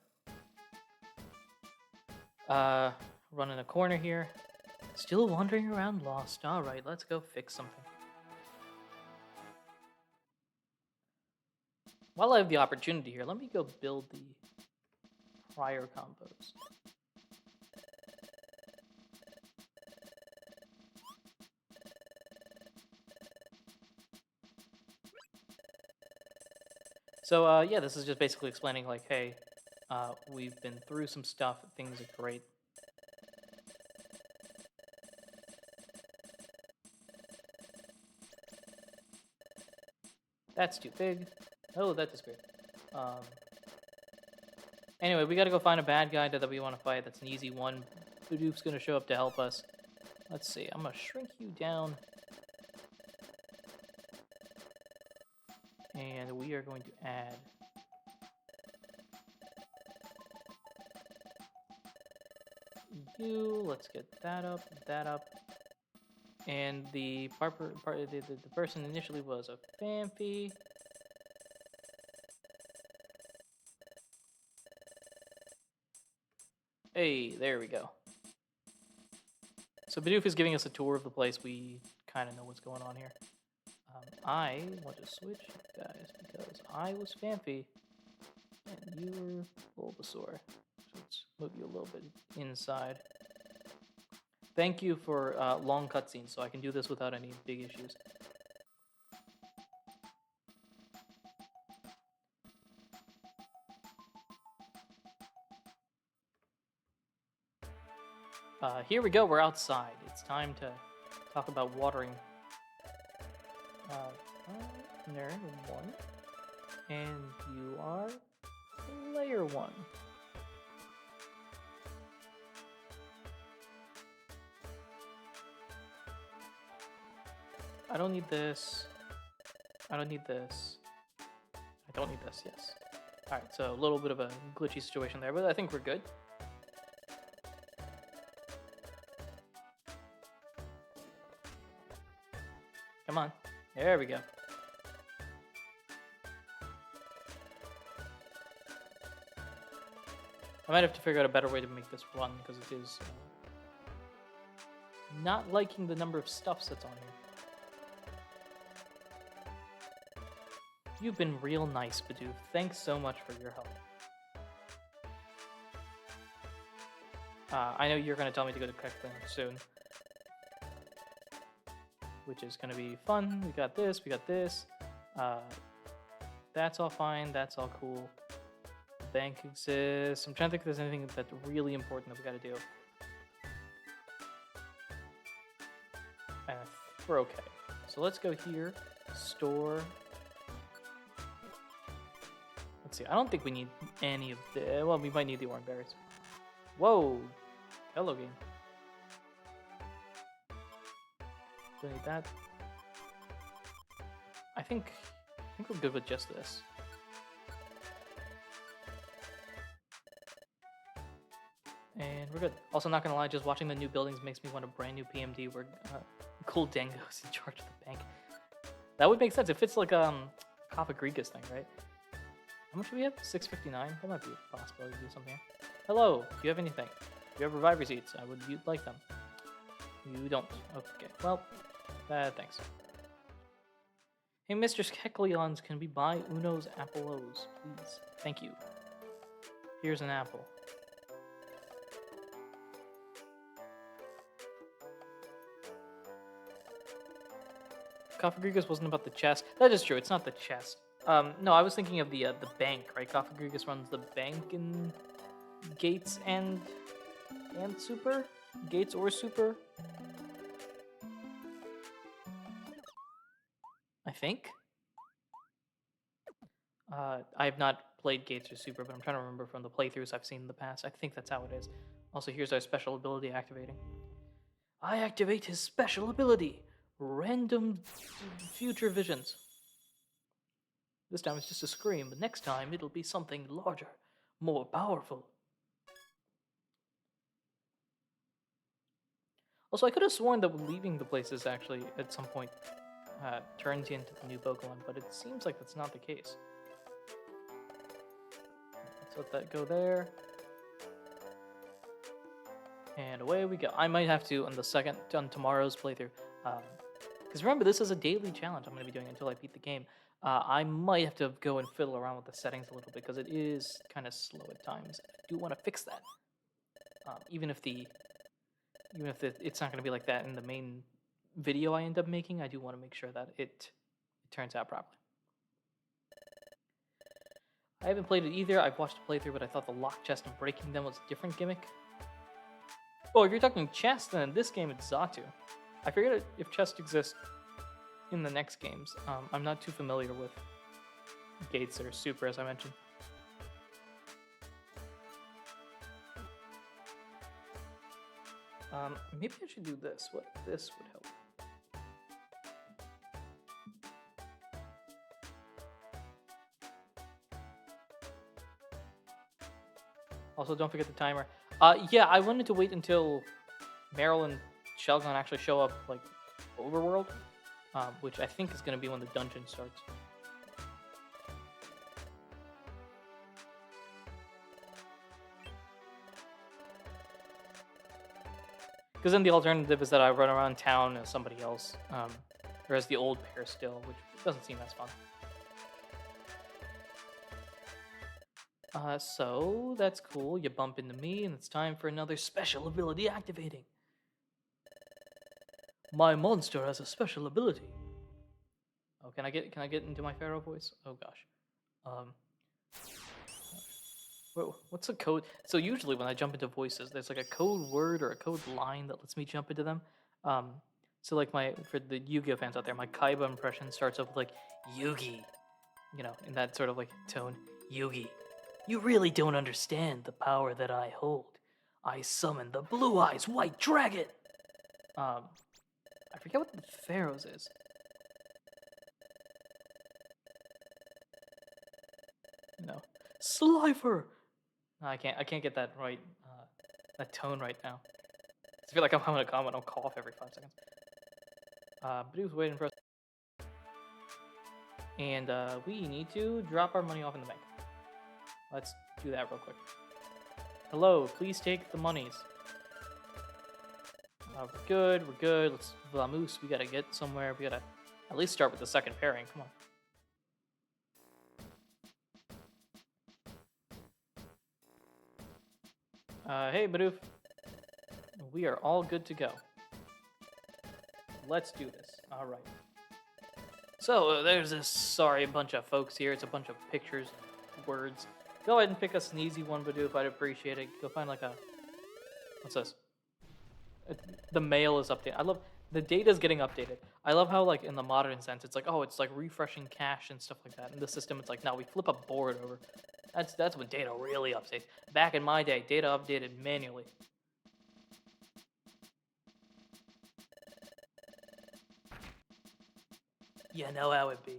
Running a corner here. Still wandering around lost. Alright, let's go fix something. While I have the opportunity here, let me go build the prior combos. So, yeah, this is just basically explaining, like, hey, we've been through some stuff, things are great. That's too big. Oh, that is great. Anyway, we gotta go find a bad guy that we want to fight. That's an easy one. Bidoof's gonna show up to help us. Let's see, I'm gonna shrink you down. And we are going to add you. Let's get that up, and the person initially was a Phanpy. Hey, there we go. So Bidoof is giving us a tour of the place. We kind of know what's going on here. I want to switch guys because I was Phanpy and you were Bulbasaur. So let's move you a little bit inside. Thank you for long cutscenes, so I can do this without any big issues. Here we go, we're outside. It's time to talk about watering. Nerd 1. And you are Layer 1. I don't need this. I don't need this. I don't need this, yes. Alright, so a little bit of a glitchy situation there, but I think we're good. Come on. There we go. I might have to figure out a better way to make this run, because it is not liking the number of stuffs that's on here. You've been real nice, Bidoof. Thanks so much for your help. I know you're going to tell me to go to Kirkland soon. which is going to be fun. We got this, we got this. That's all fine, that's all cool. The bank exists. I'm trying to think if there's anything that's really important that we got to do. And we're okay. So let's go here, store. Let's see, I don't think we need any of the, well, we might need the orange berries. Whoa, hello game. Do I need that? I think we're good with just this. And we're good. Also, not gonna lie, just watching the new buildings makes me want a brand new PMD where Cool Dango's in charge of the bank. That would make sense. It fits like Cofagrigus thing, right? How much do we have? 659? That might be a possibility to do something here. Hello, do you have anything? Do you have reviver seeds? I would like them. You don't. Okay, well, thanks. Hey, Mr. Skekleons, can we buy Uno's Appleos, please? Thank you. Here's an apple. Cofagrigus wasn't about the chest. That is true, it's not the chest. No, I was thinking of the bank, right? Cofagrigus runs the bank in Gates and Super? Gates or Super? I think. I have not played Gates or Super, but I'm trying to remember from the playthroughs I've seen in the past. I think that's how it is. Also, here's our special ability activating. I activate his special ability. Random future visions. This time it's just a scream, but next time it'll be something larger, more powerful. Also, I could have sworn that leaving the places actually at some point turns you into the new Pokemon, but it seems like that's not the case. Let's let that go there. And away we go. I might have to on tomorrow's playthrough. Because remember, this is a daily challenge I'm going to be doing until I beat the game. I might have to go and fiddle around with the settings a little bit because it is kind of slow at times. I do want to fix that. Even if it's not going to be like that in the main video I end up making, I do want to make sure that it turns out properly. I haven't played it either. I've watched a playthrough, but I thought the lock chest and breaking them was a different gimmick. Oh, if you're talking chest, then in this game it's Xatu. I forget if chests exist in the next games. I'm not too familiar with Gates or Super, as I mentioned. Maybe I should do this. What this would help. Also, don't forget the timer. Yeah, I wanted to wait until Meryl and Shelgon actually show up, like, overworld, which I think is going to be when the dungeon starts. Because then the alternative is that I run around town as somebody else, or as the old pair still, which doesn't seem as fun. So that's cool. You bump into me, and it's time for another special ability activating. My monster has a special ability. Oh, can I get into my Pharaoh voice? Oh gosh. What's a code? So usually when I jump into voices, there's like a code word or a code line that lets me jump into them. So like for the Yu-Gi-Oh fans out there, my Kaiba impression starts off with like Yugi, you know, in that sort of like tone. Yugi, you really don't understand the power that I hold. I summon the Blue Eyes White Dragon. I forget what the Pharaoh's is. No, Slifer. No, I can't get that right. That tone right now. I feel like I'm having a comment. I'll cough every 5 seconds. But he was waiting for us. And we need to drop our money off in the bank. Let's do that real quick. Hello, please take the monies. We're good, we're good. Let's Vamoose, we gotta get somewhere. We gotta at least start with the second pairing. Come on. Hey, Bidoof. We are all good to go. Let's do this. All right. So there's this sorry bunch of folks here. It's a bunch of pictures, words. Go ahead and pick us an easy one, Badoof. I'd appreciate it. Go find like a what's this? The mail is updated. I love the data's getting updated. I love how like in the modern sense, it's like oh, it's like refreshing cache and stuff like that. In the system, it's like no, we flip a board over. That's when data really updates. Back in my day, data updated manually. You know how it be.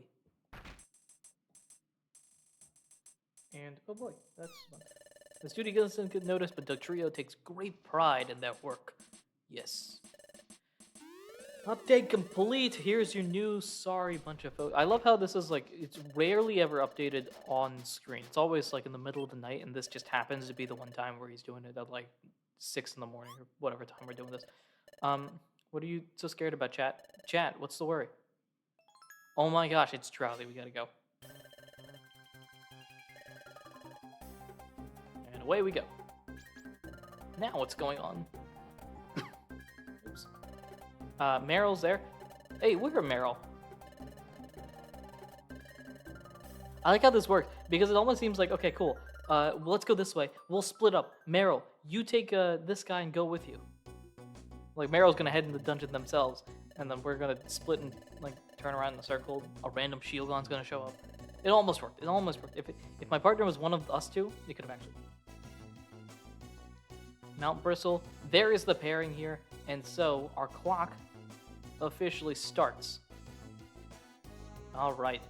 And oh boy, that's fun. The studio doesn't get noticed, but the trio takes great pride in their work. Yes. Update complete. Here's your new sorry bunch of photos. I love how this is like, it's rarely ever updated on screen. It's always like in the middle of the night, and this just happens to be the one time where he's doing it at like 6 in the morning or whatever time we're doing this. What are you so scared about, chat? Chat, what's the worry? Oh my gosh, it's Drowsy. We gotta go. And away we go. Now what's going on? Oops. Meryl's there. Hey, where are Meryl? I like how this works because it almost seems like, okay, cool. Let's go this way. We'll split up. Meryl, you take this guy and go with you. Like Meryl's gonna head in the dungeon themselves, and then we're gonna split and like turn around in a circle. A random Shieldon's gonna show up. It almost worked. It almost worked. If my partner was one of us two, it could have actually. Mount Bristle. There is the pairing here, and so our clock officially starts. All right.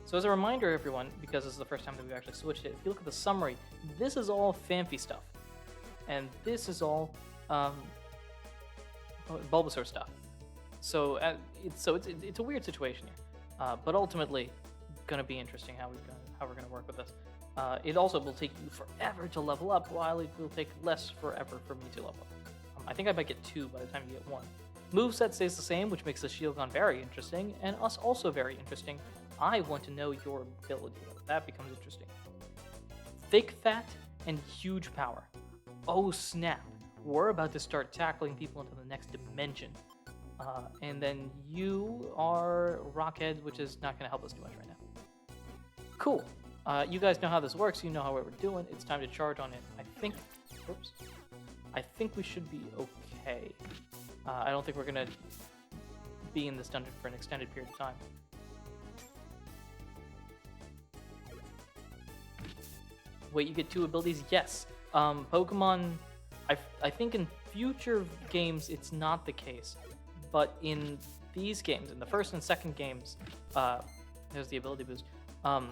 So as a reminder, everyone, because this is the first time that we've actually switched it, if you look at the summary, this is all Phanpy stuff, and this is all Bulbasaur stuff. So it's a weird situation here, but ultimately gonna be interesting how we're gonna work with this. It also will take you forever to level up, while it will take less forever for me to level up. I think I might get 2 by the time you get 1. Moveset stays the same, which makes the Shieldon very interesting, and us also very interesting. I want to know your ability. That becomes interesting. Thick Fat and Huge Power. Oh snap. We're about to start tackling people into the next dimension. And then you are Rockhead, which is not going to help us too much right now. Cool. You guys know how this works. You know how we're doing. It's time to charge on it. I think we should be okay. I don't think we're going to be in this dungeon for an extended period of time. Wait, you get 2 abilities? Yes. Pokemon, I think in future games it's not the case, but in these games, in the first and second games, there's the ability boost. I'm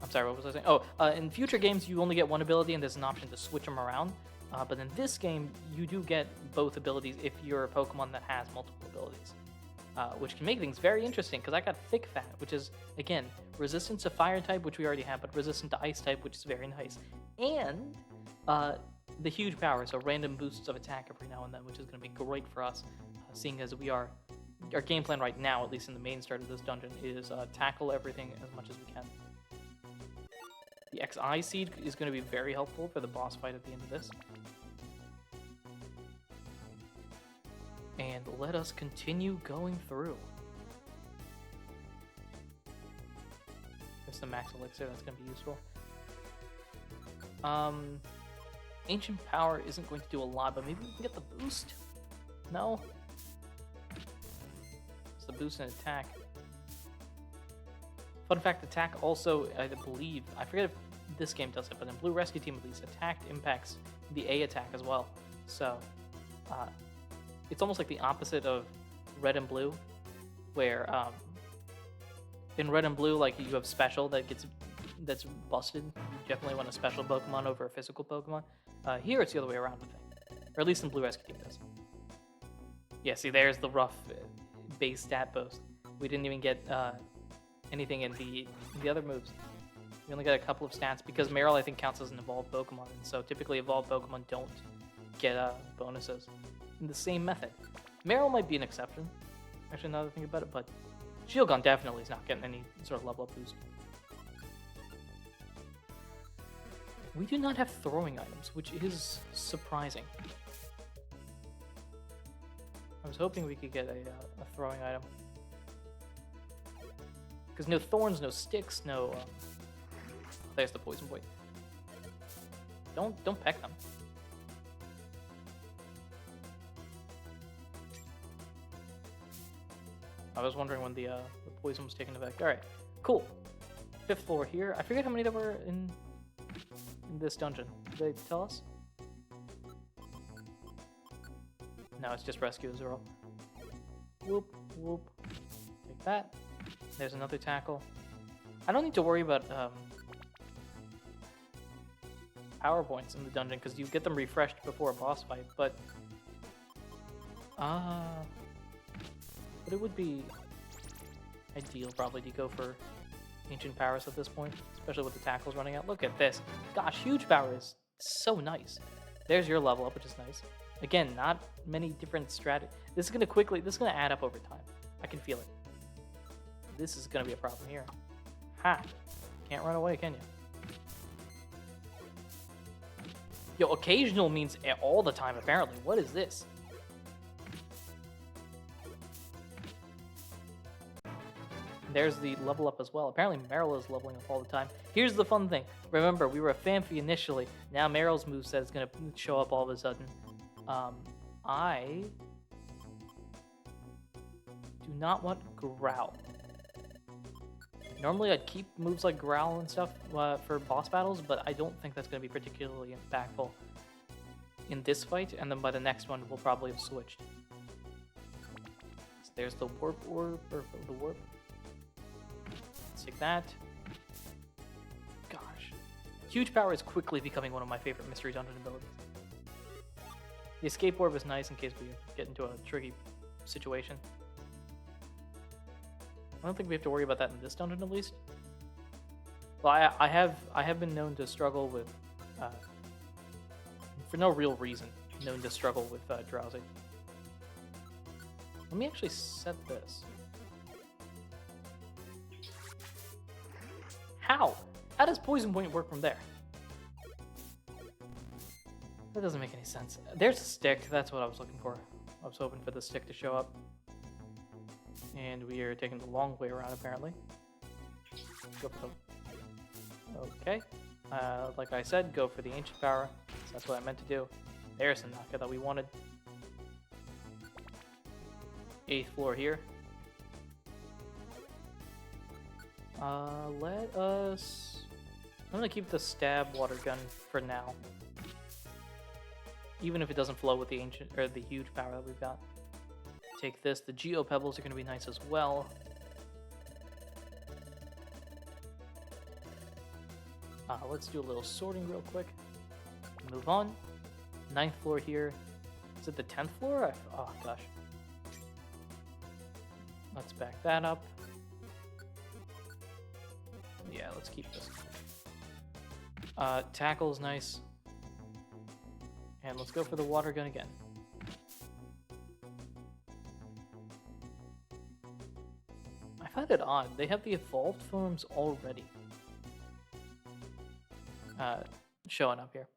sorry, what was I saying? Oh, in future games you only get 1 ability and there's an option to switch them around. But in this game, you do get both abilities if you're a Pokemon that has multiple abilities. Which can make things very interesting, because I got Thick Fat, which is, again, resistant to Fire type, which we already have, but resistant to Ice type, which is very nice. And the Huge Power, so random boosts of attack every now and then, which is going to be great for us, seeing as our game plan right now, at least in the main start of this dungeon, is tackle everything as much as we can. The XI Seed is going to be very helpful for the boss fight at the end of this. And let us continue going through. There's the Max Elixir, that's going to be useful. Ancient Power isn't going to do a lot, but maybe we can get the boost? No? It's the boost in attack. Fun fact, attack also, I believe, I forget if this game does it, but in Blue Rescue Team at least, attack impacts the A attack as well. So, it's almost like the opposite of Red and Blue, where in Red and Blue, like you have special that's busted. You definitely want a special Pokemon over a physical Pokemon. Here it's the other way around, I think, or at least in Blue Rescue Team does. Yeah, see, there's the rough base stat boost. We didn't even get anything in the other moves. We only got a couple of stats because Meryl, I think, counts as an evolved Pokemon, and so typically evolved Pokemon don't get bonuses in the same method. Meryl might be an exception, actually, now that I think about it, but Shieldon definitely is not getting any sort of level up boost. We do not have throwing items, which is surprising. I was hoping we could get a throwing item. Because no thorns, no sticks, no... there's the poison point. Don't peck them. I was wondering when the poison was taking effect. Alright, cool. 5th floor here. I forget how many there were in this dungeon. Did they tell us? No, it's just rescue as well. Whoop, whoop. Take that. There's another tackle. I don't need to worry about power points in the dungeon because you get them refreshed before a boss fight, but it would be ideal probably to go for Ancient Powers at this point, especially with the tackles running out. Look at this. Gosh, Huge Power is so nice. There's your level up, which is nice. Again, not many different strategies. This is gonna add up over time. I can feel it. This is gonna be a problem here. Ha! Can't run away, can you? Yo, occasional means all the time, apparently. What is this? There's the level up as well. Apparently Meryl is leveling up all the time. Here's the fun thing. Remember, we were a Phanpy initially. Now Meryl's moveset is going to show up all of a sudden. I do not want Growl. Normally I'd keep moves like Growl and stuff for boss battles, but I don't think that's going to be particularly impactful in this fight, and then by the next one we'll probably have switched. So there's the Warp Orb, or the Warp. Take that. Gosh. Huge Power is quickly becoming one of my favorite Mystery Dungeon abilities. The Escape Orb is nice in case we get into a tricky situation. I don't think we have to worry about that in this dungeon, at least. Well, I have been known to struggle with, for no real reason, known to struggle with Drowsy. Let me actually set this. How? How does Poison Point work from there? That doesn't make any sense. There's a stick. That's what I was looking for. I was hoping for the stick to show up. And we are taking the long way around, apparently. Okay. Like I said, go for the Ancient Power. So that's what I meant to do. There's the Naka that we wanted. 8th floor here. Let us... I'm gonna keep the stab water gun for now. Even if it doesn't flow with the ancient or the huge power that we've got. Take this. The Geo Pebbles are gonna be nice as well. Let's do a little sorting real quick. Move on. 9th floor here. Is it the 10th floor? Oh gosh. Let's back that up. Yeah, let's keep this. Tackle's nice. And let's go for the water gun again. I find it odd. They have the evolved forms already. Showing up here.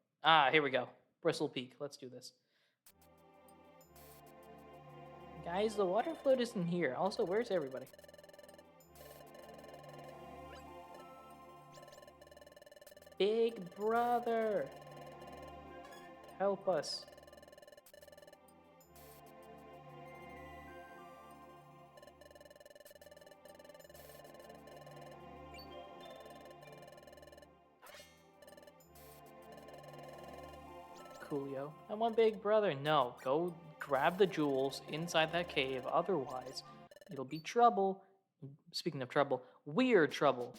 Here we go. Bristle Peak. Let's do this. Guys, the water float isn't here. Also, where's everybody? Big brother! Help us. Coolio. I want Big Brother. No, go grab the jewels inside that cave. Otherwise, it'll be trouble. Speaking of trouble, weird trouble.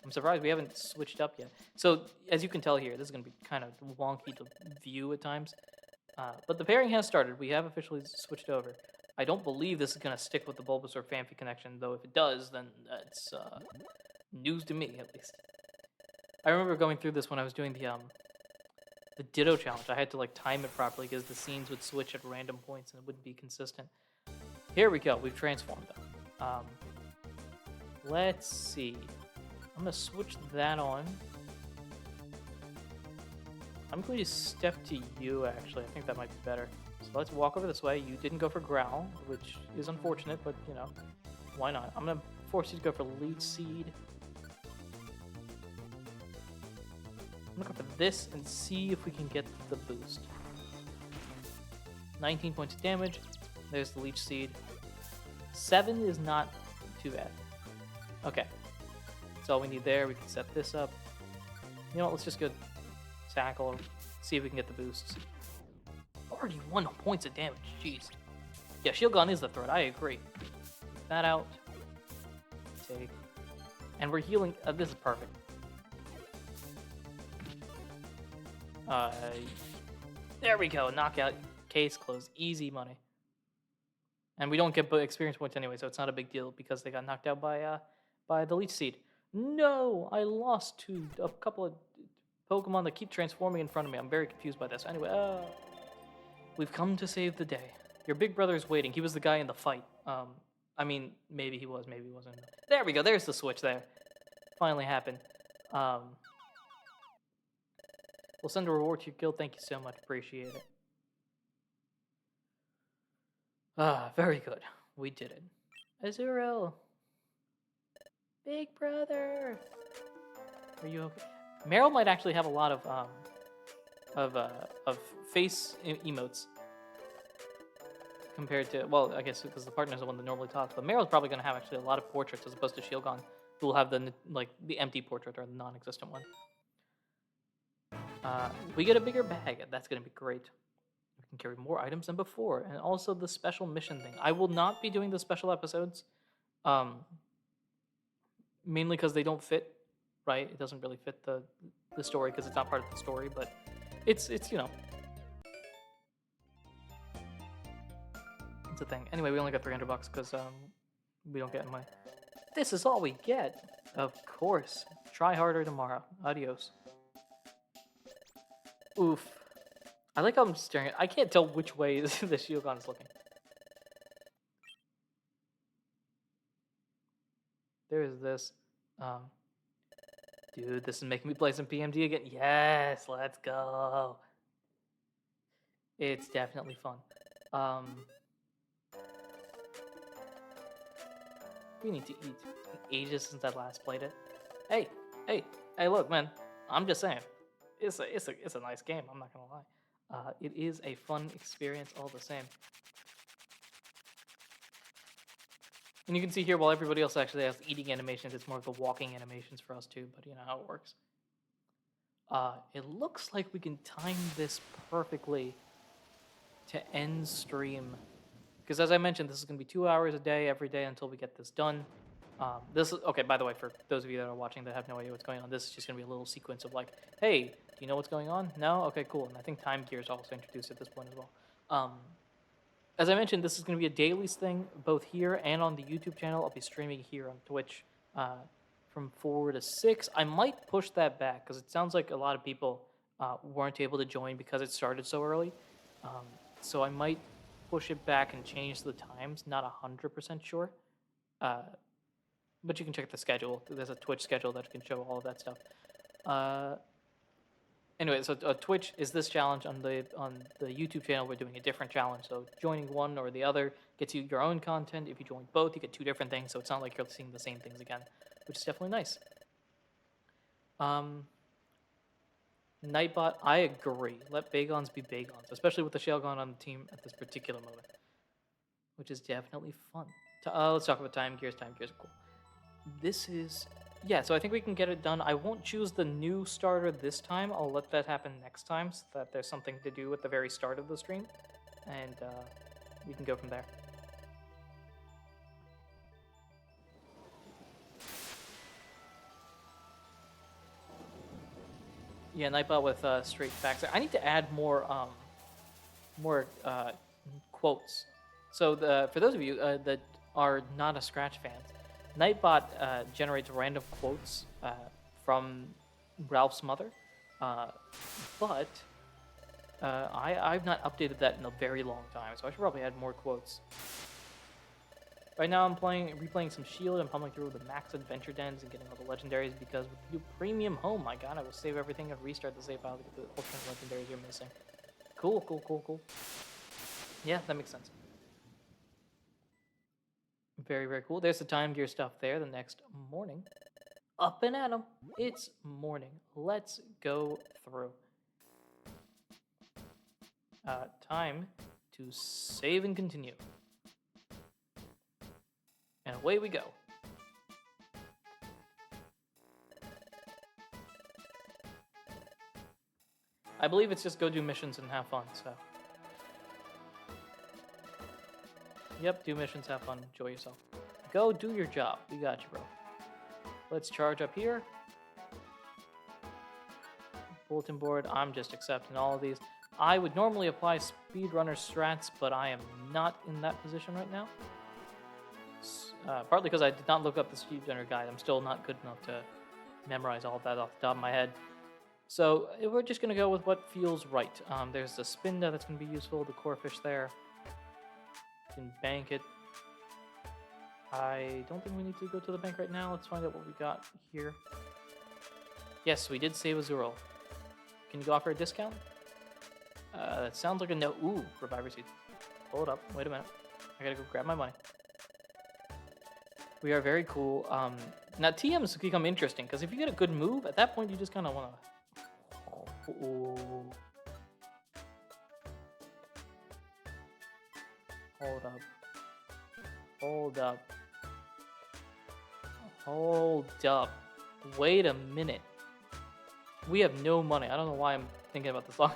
I'm surprised we haven't switched up yet. So, as you can tell here, this is going to be kind of wonky to view at times. But the pairing has started. We have officially switched over. I don't believe this is going to stick with the Bulbasaur Phanpy connection, though if it does, then that's news to me, at least. I remember going through this when I was doing the Ditto challenge. I had to like time it properly because the scenes would switch at random points and it wouldn't be consistent. Here we go. We've transformed them. Let's see. I'm going to switch that on. I'm going to step to you, actually. I think that might be better. So let's walk over this way. You didn't go for Growl, which is unfortunate, but, you know, why not? I'm going to force you to go for Leech Seed. I'm going to go for this and see if we can get the boost. 19 points of damage. There's the Leech Seed. 7 is not too bad. Okay. That's all we need there. We can set this up. You know what? Let's just go tackle, see if we can get the boosts. 41 points of damage. Jeez. Yeah, Shield Gun is the threat. I agree. Get that out. Take. And we're healing. This is perfect. There we go. Knockout. Case closed. Easy money. And we don't get experience points anyway, so it's not a big deal because they got knocked out by the Leech Seed. No, I lost to a couple of Pokemon that keep transforming in front of me. I'm very confused by this. Anyway, we've come to save the day. Your big brother is waiting. He was the guy in the fight. I mean, maybe he was, maybe he wasn't. There we go. There's the switch there. Finally happened. We'll send a reward to your guild. Thank you so much. Appreciate it. Very good. We did it. Azurill. Big brother. Are you okay? Meryl might actually have a lot of face emotes compared to, well, I guess because the partner's the one that normally talks, but Meryl's probably going to have actually a lot of portraits as opposed to Shieldgon, who will have the empty portrait or the non-existent one. We get a bigger bag. That's going to be great. We can carry more items than before, and also the special mission thing. I will not be doing the special episodes, mainly because they don't fit. Right, it doesn't really fit the story because it's not part of the story, but it's you know, it's a thing. Anyway, we only got $300 because we don't get money. This is all we get, of course. Try harder tomorrow. Adios. Oof. I like how I'm staring at. I can't tell which way the Shieldgon is looking. There is this. Dude, this is making me play some PMD again. Yes, let's go. It's definitely fun. We need to eat. It's been ages since I last played it. Hey, look, man. I'm just saying. It's a nice game. I'm not gonna lie. It is a fun experience all the same. And you can see here, while everybody else actually has eating animations, it's more of the walking animations for us too, but you know how it works. It looks like we can time this perfectly to end stream. Because as I mentioned, this is going to be 2 hours a day, every day until we get this done. This is, okay, by the way, for those of you that are watching that have no idea what's going on, this is just going to be a little sequence of like, hey, do you know what's going on? No? Okay, cool. And I think Time Gear is also introduced at this point as well. As I mentioned, this is going to be a daily thing, both here and on the YouTube channel. I'll be streaming here on Twitch from 4 to 6. I might push that back because it sounds like a lot of people weren't able to join because it started so early. So I might push it back and change the times. Not 100% sure. But you can check the schedule. There's a Twitch schedule that can show all of that stuff. Anyway, so Twitch is this challenge. On the YouTube channel, we're doing a different challenge. So joining one or the other gets you your own content. If you join both, you get 2 different things. So it's not like you're seeing the same things again, which is definitely nice. Nightbot, I agree. Let Bagons be Bagons, especially with the Shellgon on the team at this particular moment, which is definitely fun. Let's talk about Time Gears. Time Gears are cool. This is... Yeah, so I think we can get it done. I won't choose the new starter this time. I'll let that happen next time so that there's something to do at the very start of the stream. And we can go from there. Yeah, Nightbot with straight facts. I need to add more quotes. So for those of you that are not a Scratch fans, Nightbot generates random quotes from Ralph's mother, but I've not updated that in a very long time, so I should probably add more quotes. Right now I'm replaying some Shield and pumping through the max adventure dens and getting all the legendaries because with the new premium home, my god, I will save everything and restart the save file to get the ultimate legendaries you're missing. Cool, cool, cool, cool. Yeah, that makes sense. Very, very cool. There's the Time Gear stuff there the next morning. Up and at 'em. It's morning. Let's go through. Time to save and continue. And away we go. I believe it's just go do missions and have fun, so. Yep, do missions, have fun, enjoy yourself. Go do your job. We got you, bro. Let's charge up here. Bulletin board, I'm just accepting all of these. I would normally apply speedrunner strats, but I am not in that position right now. Partly because I did not look up the speedrunner guide. I'm still not good enough to memorize all of that off the top of my head. So we're just going to go with what feels right. There's the Spinda that's going to be useful, the core fish there. You can bank it. I don't think we need to go to the bank right now. Let's find out what we got here. Yes, we did save Azurill. Can you go offer a discount? That sounds like a no. Ooh, reviver seeds. Hold up. Wait a minute. I gotta go grab my money. We are very cool. Now, TMs become interesting, because if you get a good move, at that point, you just kind of want to... Ooh. Hold up. Hold up. Hold up. Wait a minute. We have no money. I don't know why I'm thinking about this long.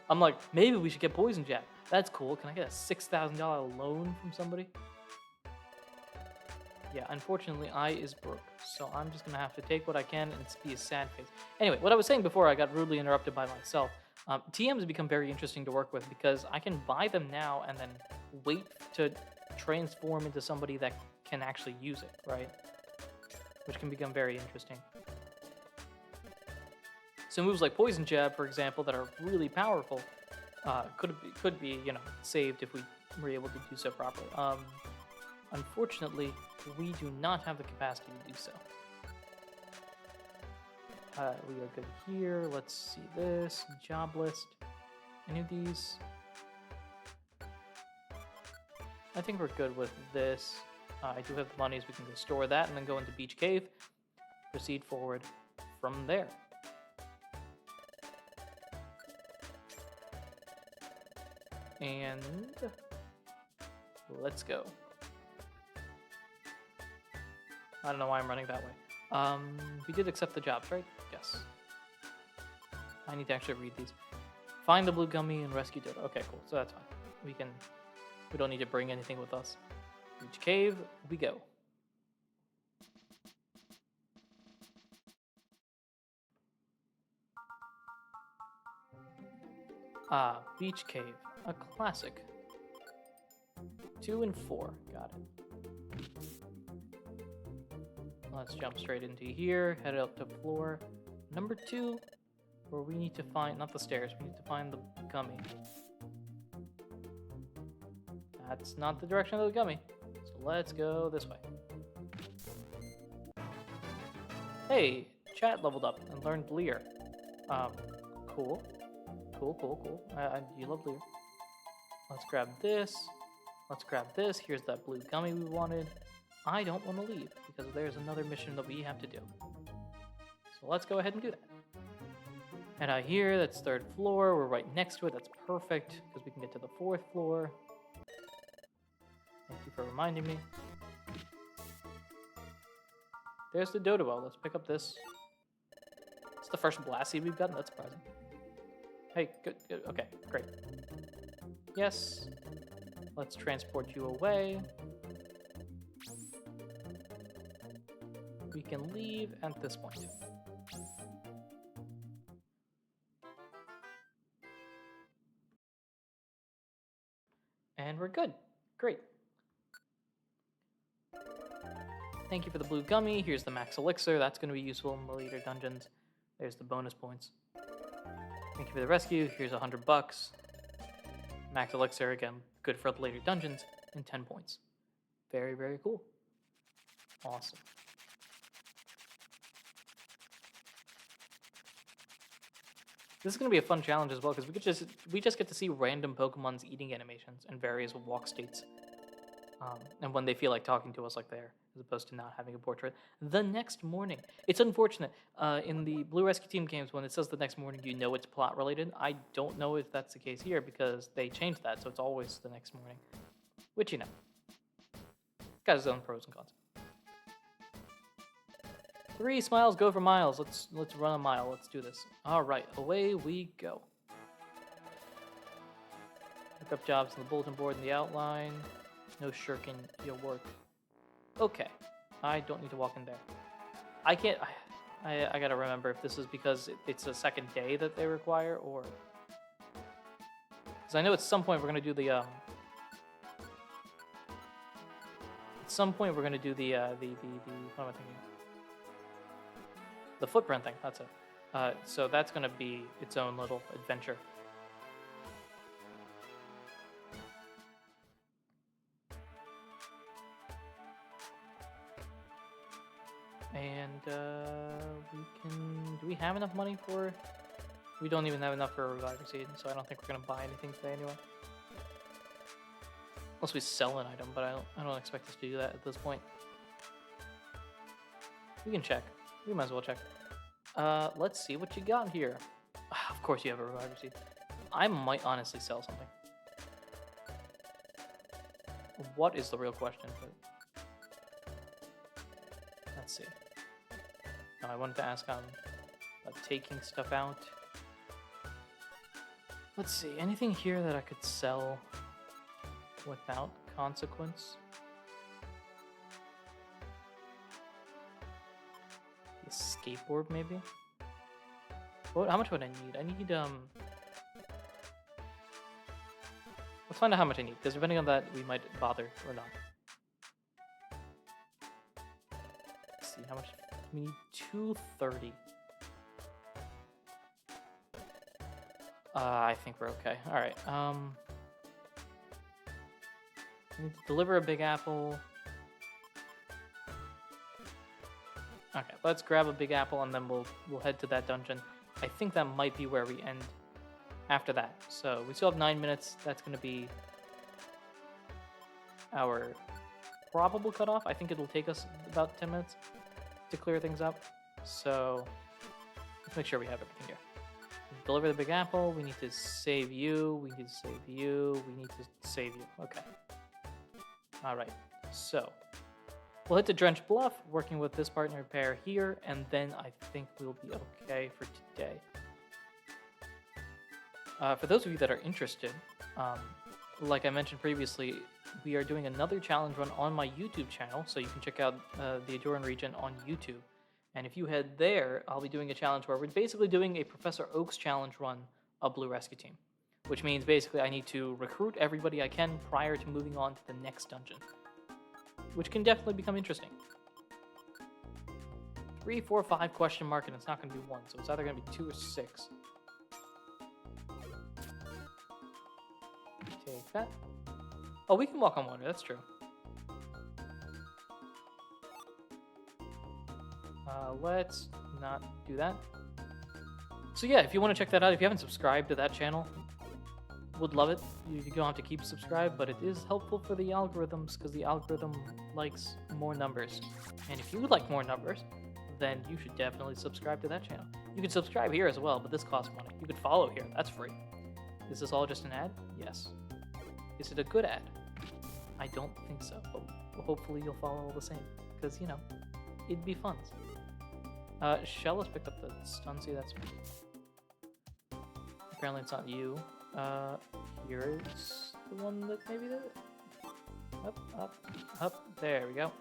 I'm like, maybe we should get Poison Jab. That's cool. Can I get a $6,000 loan from somebody? Yeah, unfortunately, I is broke. So I'm just going to have to take what I can and be a sad face. Anyway, what I was saying before, I got rudely interrupted by myself. TMs have become very interesting to work with because I can buy them now and then wait to transform into somebody that can actually use it, right? Which can become very interesting. So moves like Poison Jab, for example, that are really powerful, could be saved if we were able to do so properly. Unfortunately, we do not have the capacity to do so. We are good here. Let's see this job list. Any of these? I think we're good with this. I do have the monies. We can go store that and then go into Beach Cave. Proceed forward from there. And let's go. I don't know why I'm running that way. We did accept the jobs, right? Yes. I need to actually read these. Find the blue gummy and rescue Dodo. Okay, cool. So that's fine. We don't need to bring anything with us. Beach Cave, we go. Beach Cave, a classic. 2 and 4, got it. Let's jump straight into here, head up to floor number 2, where we need to find, not the stairs, we need to find the gummy. That's not the direction of the gummy, so let's go this way. Hey, chat leveled up and learned Leer. Cool. Cool. You love Leer. Let's grab this. Let's grab this. Here's that blue gummy we wanted. I don't want to leave because there's another mission that we have to do. So let's go ahead and do that. And out here, that's 3rd floor. We're right next to it. That's perfect because we can get to the 4th floor. Thank you for reminding me. There's the Dodo. Let's pick up this. It's the first blast seed we've gotten. That's surprising. Hey, good. Okay, great. Yes. Let's transport you away. We can leave at this point. And we're good. Great. Thank you for the blue gummy. Here's the max elixir. That's going to be useful in the later dungeons. There's the bonus points. Thank you for the rescue. Here's $100. Max elixir, again, good for the later dungeons, and 10 points. Very, very cool. Awesome. This is gonna be a fun challenge as well because we just get to see random Pokemon's eating animations and various walk states, and when they feel like talking to us like there, as opposed to not having a portrait. The next morning, it's unfortunate in the Blue Rescue Team games when it says the next morning, you know it's plot related. I don't know if that's the case here because they changed that, so it's always the next morning, which you know, it's got its own pros and cons. 3 smiles go for miles. Let's run a mile. Let's do this. All right, away we go. Pick up jobs on the bulletin board and the outline. No shirking your work. Okay, I don't need to walk in there. I can't. I gotta remember if this is because it's a second day that they require, or because I know at some point we're gonna do the At some point we're gonna do the what am I thinking? The footprint thing, that's it. So that's going to be its own little adventure. And do we have enough money for... We don't even have enough for a Reviver Seed, so I don't think we're going to buy anything today anyway. Unless we sell an item, but I don't expect us to do that at this point. We can check. We might as well check. Let's see what you got here. Of course you have a Reviver Seed. I might honestly sell something. What is the real question? Let's see. No, I wanted to ask about taking stuff out. Let's see, anything here that I could sell without consequence? Skateboard, maybe? What? How much would I need? I need, Let's find out how much I need, because depending on that, we might bother or not. Let's see, how much? We need 230. I think we're okay. Alright, we need to deliver a Big Apple. Okay, let's grab a Big Apple and then we'll head to that dungeon. I think that might be where we end after that. So we still have 9 minutes. That's going to be our probable cutoff. I think it'll take us about 10 minutes to clear things up. So let's make sure we have everything here. Deliver the Big Apple. We need to save you. We need to save you. We need to save you. Okay. All right. So we'll hit the Drench Bluff, working with this partner pair here, and then I think we'll be okay for today. For those of you that are interested, like I mentioned previously, we are doing another challenge run on my YouTube channel, so you can check out the Edoran region on YouTube. And if you head there, I'll be doing a challenge where we're basically doing a Professor Oak's challenge run of Blue Rescue Team, which means basically I need to recruit everybody I can prior to moving on to the next dungeon, which can definitely become interesting. 3, 4, 5 question mark, and it's not going to be 1, so it's either going to be 2 or 6. Take that. Oh, we can walk on water, that's true. Let's not do that. So yeah, if you want to check that out, if you haven't subscribed to that channel, would love it. You don't have to keep subscribed, but it is helpful for the algorithms because the algorithm likes more numbers. And if you would like more numbers, then you should definitely subscribe to that channel. You can subscribe here as well, but this costs money. You could follow here, that's free. Is this all just an ad? Yes. Is it a good ad? I don't think so, but hopefully you'll follow all the same, because, you know, it'd be fun. Shell has picked up the Stunzy, that's me. Apparently it's not you. Here's the one that maybe did it. Up, up, up. There we go.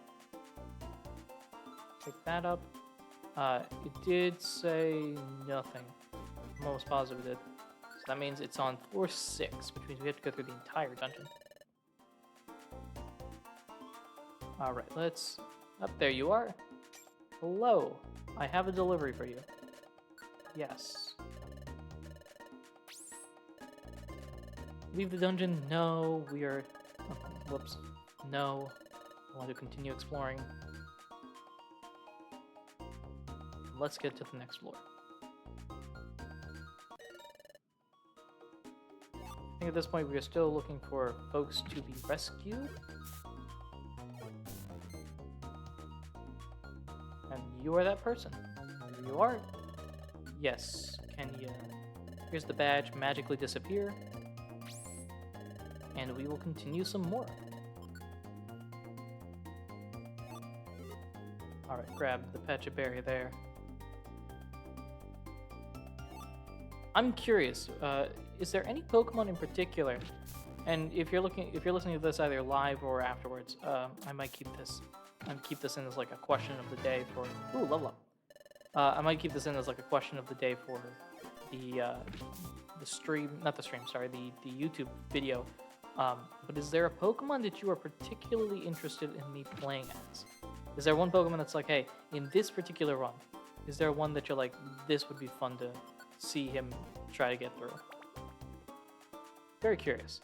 Pick that up. It did say nothing. I'm almost positive it did. So that means it's on floor 6, which means we have to go through the entire dungeon. Alright, let's... Up there you are. Hello. I have a delivery for you. Yes. Leave the dungeon. No, we are... Oh, whoops. No. I want to continue exploring. Let's get to the next floor. I think at this point we are still looking for folks to be rescued. And you are that person. Here you are. Yes. Can you... Here's the badge. Magically disappear. And we will continue some more. Alright, grab the patch of berry there. I'm curious, is there any Pokemon in particular? And if you're listening to this either live or afterwards, I might keep this in as like a question of the day for level up. I might keep this in as like a question of the day for the stream, not the stream, sorry, the YouTube video. But is there a Pokemon that you are particularly interested in me playing as? Is there one Pokemon that's like, hey, in this particular run, is there one that you're like, this would be fun to see him try to get through? Very curious.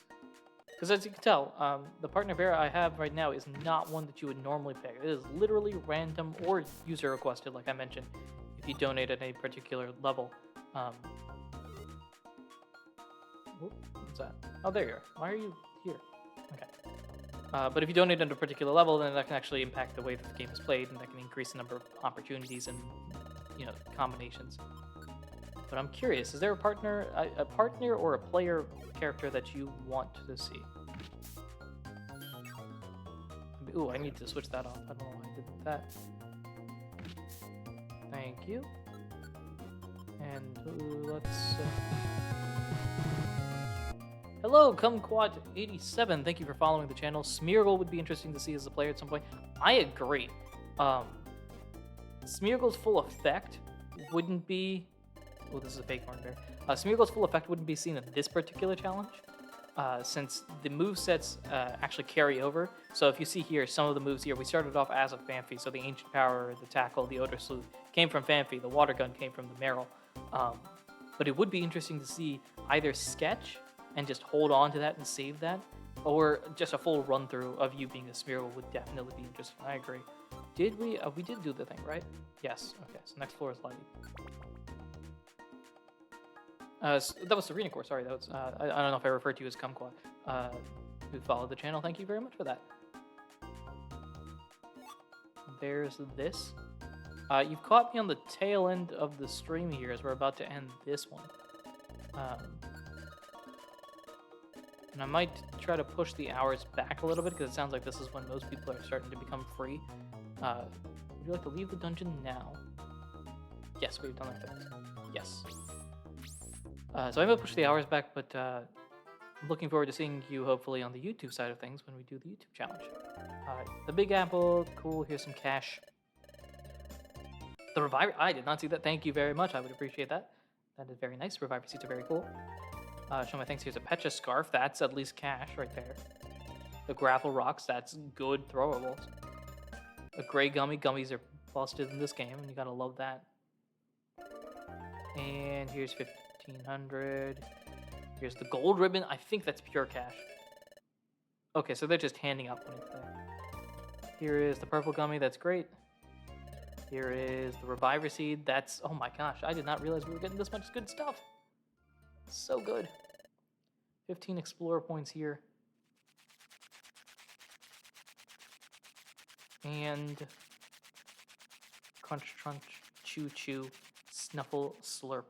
Because as you can tell, the partner pair I have right now is not one that you would normally pick. It is literally random or user requested, like I mentioned, if you donate at a particular level. What's that? Oh, there you are. Why are you here? Okay. But if you donate at a particular level, then that can actually impact the way that the game is played, and that can increase the number of opportunities and, combinations. But I'm curious, is there a partner or a player character that you want to see? Ooh, I need to switch that off. I don't know why I did that. Thank you. And let's... Hello, Kumquat87. Thank you for following the channel. Smeargle would be interesting to see as a player at some point. I agree. Smeargle's full effect wouldn't be... Oh, this is a fake horn bear. Smeargle's full effect wouldn't be seen in this particular challenge, since the movesets actually carry over. So if you see here, some of the moves here, we started off as a Phanpy, so the Ancient Power, the Tackle, the Odor Sleuth came from Phanpy, the Water Gun came from the Marill. But it would be interesting to see either Sketch and just hold on to that and save that, or just a full run-through of you being a Smeargle would definitely be interesting. I agree. Did we did do the thing, right? Yes. Okay, so next floor is Lighty. That was Serena Core, sorry. That was I don't know if I referred to you as Kumquat, who followed the channel. Thank you very much for that. There's this. You've caught me on the tail end of the stream here as we're about to end this one. And I might try to push the hours back a little bit, because it sounds like this is when most people are starting to become free. Would you like to leave the dungeon now? Yes, we've done our things. Yes. So I might push the hours back, but I'm looking forward to seeing you hopefully on the YouTube side of things when we do the YouTube challenge. The Big Apple, cool, here's some cash. The Reviver, I did not see that, thank you very much, I would appreciate that. That is very nice, Reviver seeds are very cool. Show my thanks, here's a Pecha Scarf, that's at least cash right there. The Grapple Rocks, that's good throwables. A Gray Gummy, gummies are busted in this game, and you gotta love that. And here's 1500. Here's the Gold Ribbon, I think that's pure cash. Okay, so they're just handing out money there. Here is the Purple Gummy, that's great. Here is the Reviver Seed, that's, oh my gosh, I did not realize we were getting this much good stuff. So good. 15 Explorer points here. And Crunch, Crunch, Chew, Chew, Snuffle, Slurp.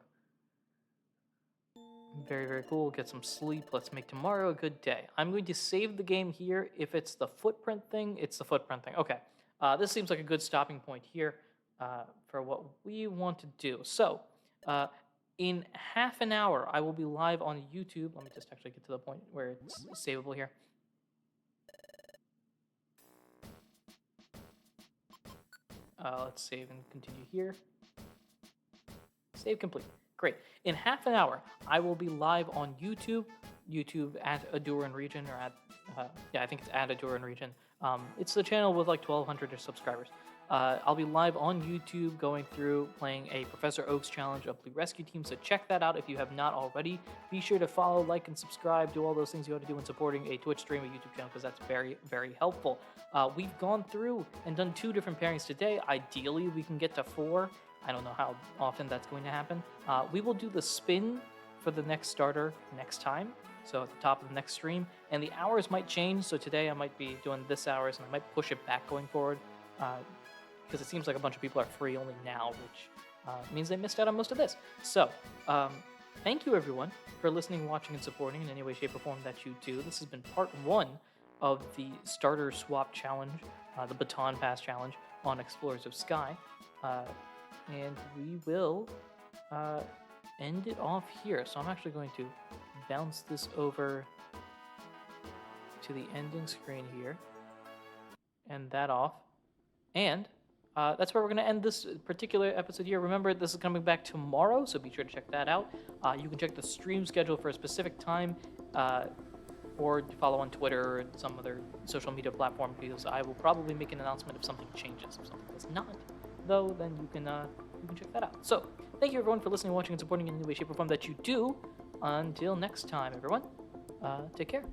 Very, very cool. Get some sleep. Let's make tomorrow a good day. I'm going to save the game here. If it's the footprint thing, it's the footprint thing. Okay. This seems like a good stopping point here for what we want to do. So, in half an hour, I will be live on YouTube. Let me just actually get to the point where it's savable here. Let's save and continue here. Save complete. Great. In half an hour, I will be live on YouTube at Adoran Region, or at, yeah, I think it's at Adoran Region, It's the channel with like 1,200 subscribers. I'll be live on YouTube going through playing a Professor Oak's challenge of Blue Rescue Team, so check that out if you have not already. Be sure to follow, like, and subscribe, do all those things you ought to do when supporting a Twitch stream or YouTube channel, because that's very, very helpful. We've gone through and done 2 different pairings today. Ideally, we can get to 4. I don't know how often that's going to happen. We will do the spin for the next starter next time, so at the top of the next stream, and the hours might change. So today I might be doing this hours, and I might push it back going forward, because it seems like a bunch of people are free only now, which means they missed out on most of this. So thank you everyone for listening, watching, and supporting in any way, shape, or form that you do. This has been part 1 of the starter swap challenge, the baton pass challenge on Explorers of Sky, and we will end it off here. So I'm actually going to bounce this over to the ending screen here, and that off, and that's where we're going to end this particular episode here. Remember, this is coming back tomorrow, so be sure to check that out. You can check the stream schedule for a specific time, or follow on Twitter or some other social media platform, because I will probably make an announcement if something changes. If something does not, though, then you can check that out. So thank you everyone for listening, watching, and supporting in any way, shape, or form that you do. Until next time, everyone, take care.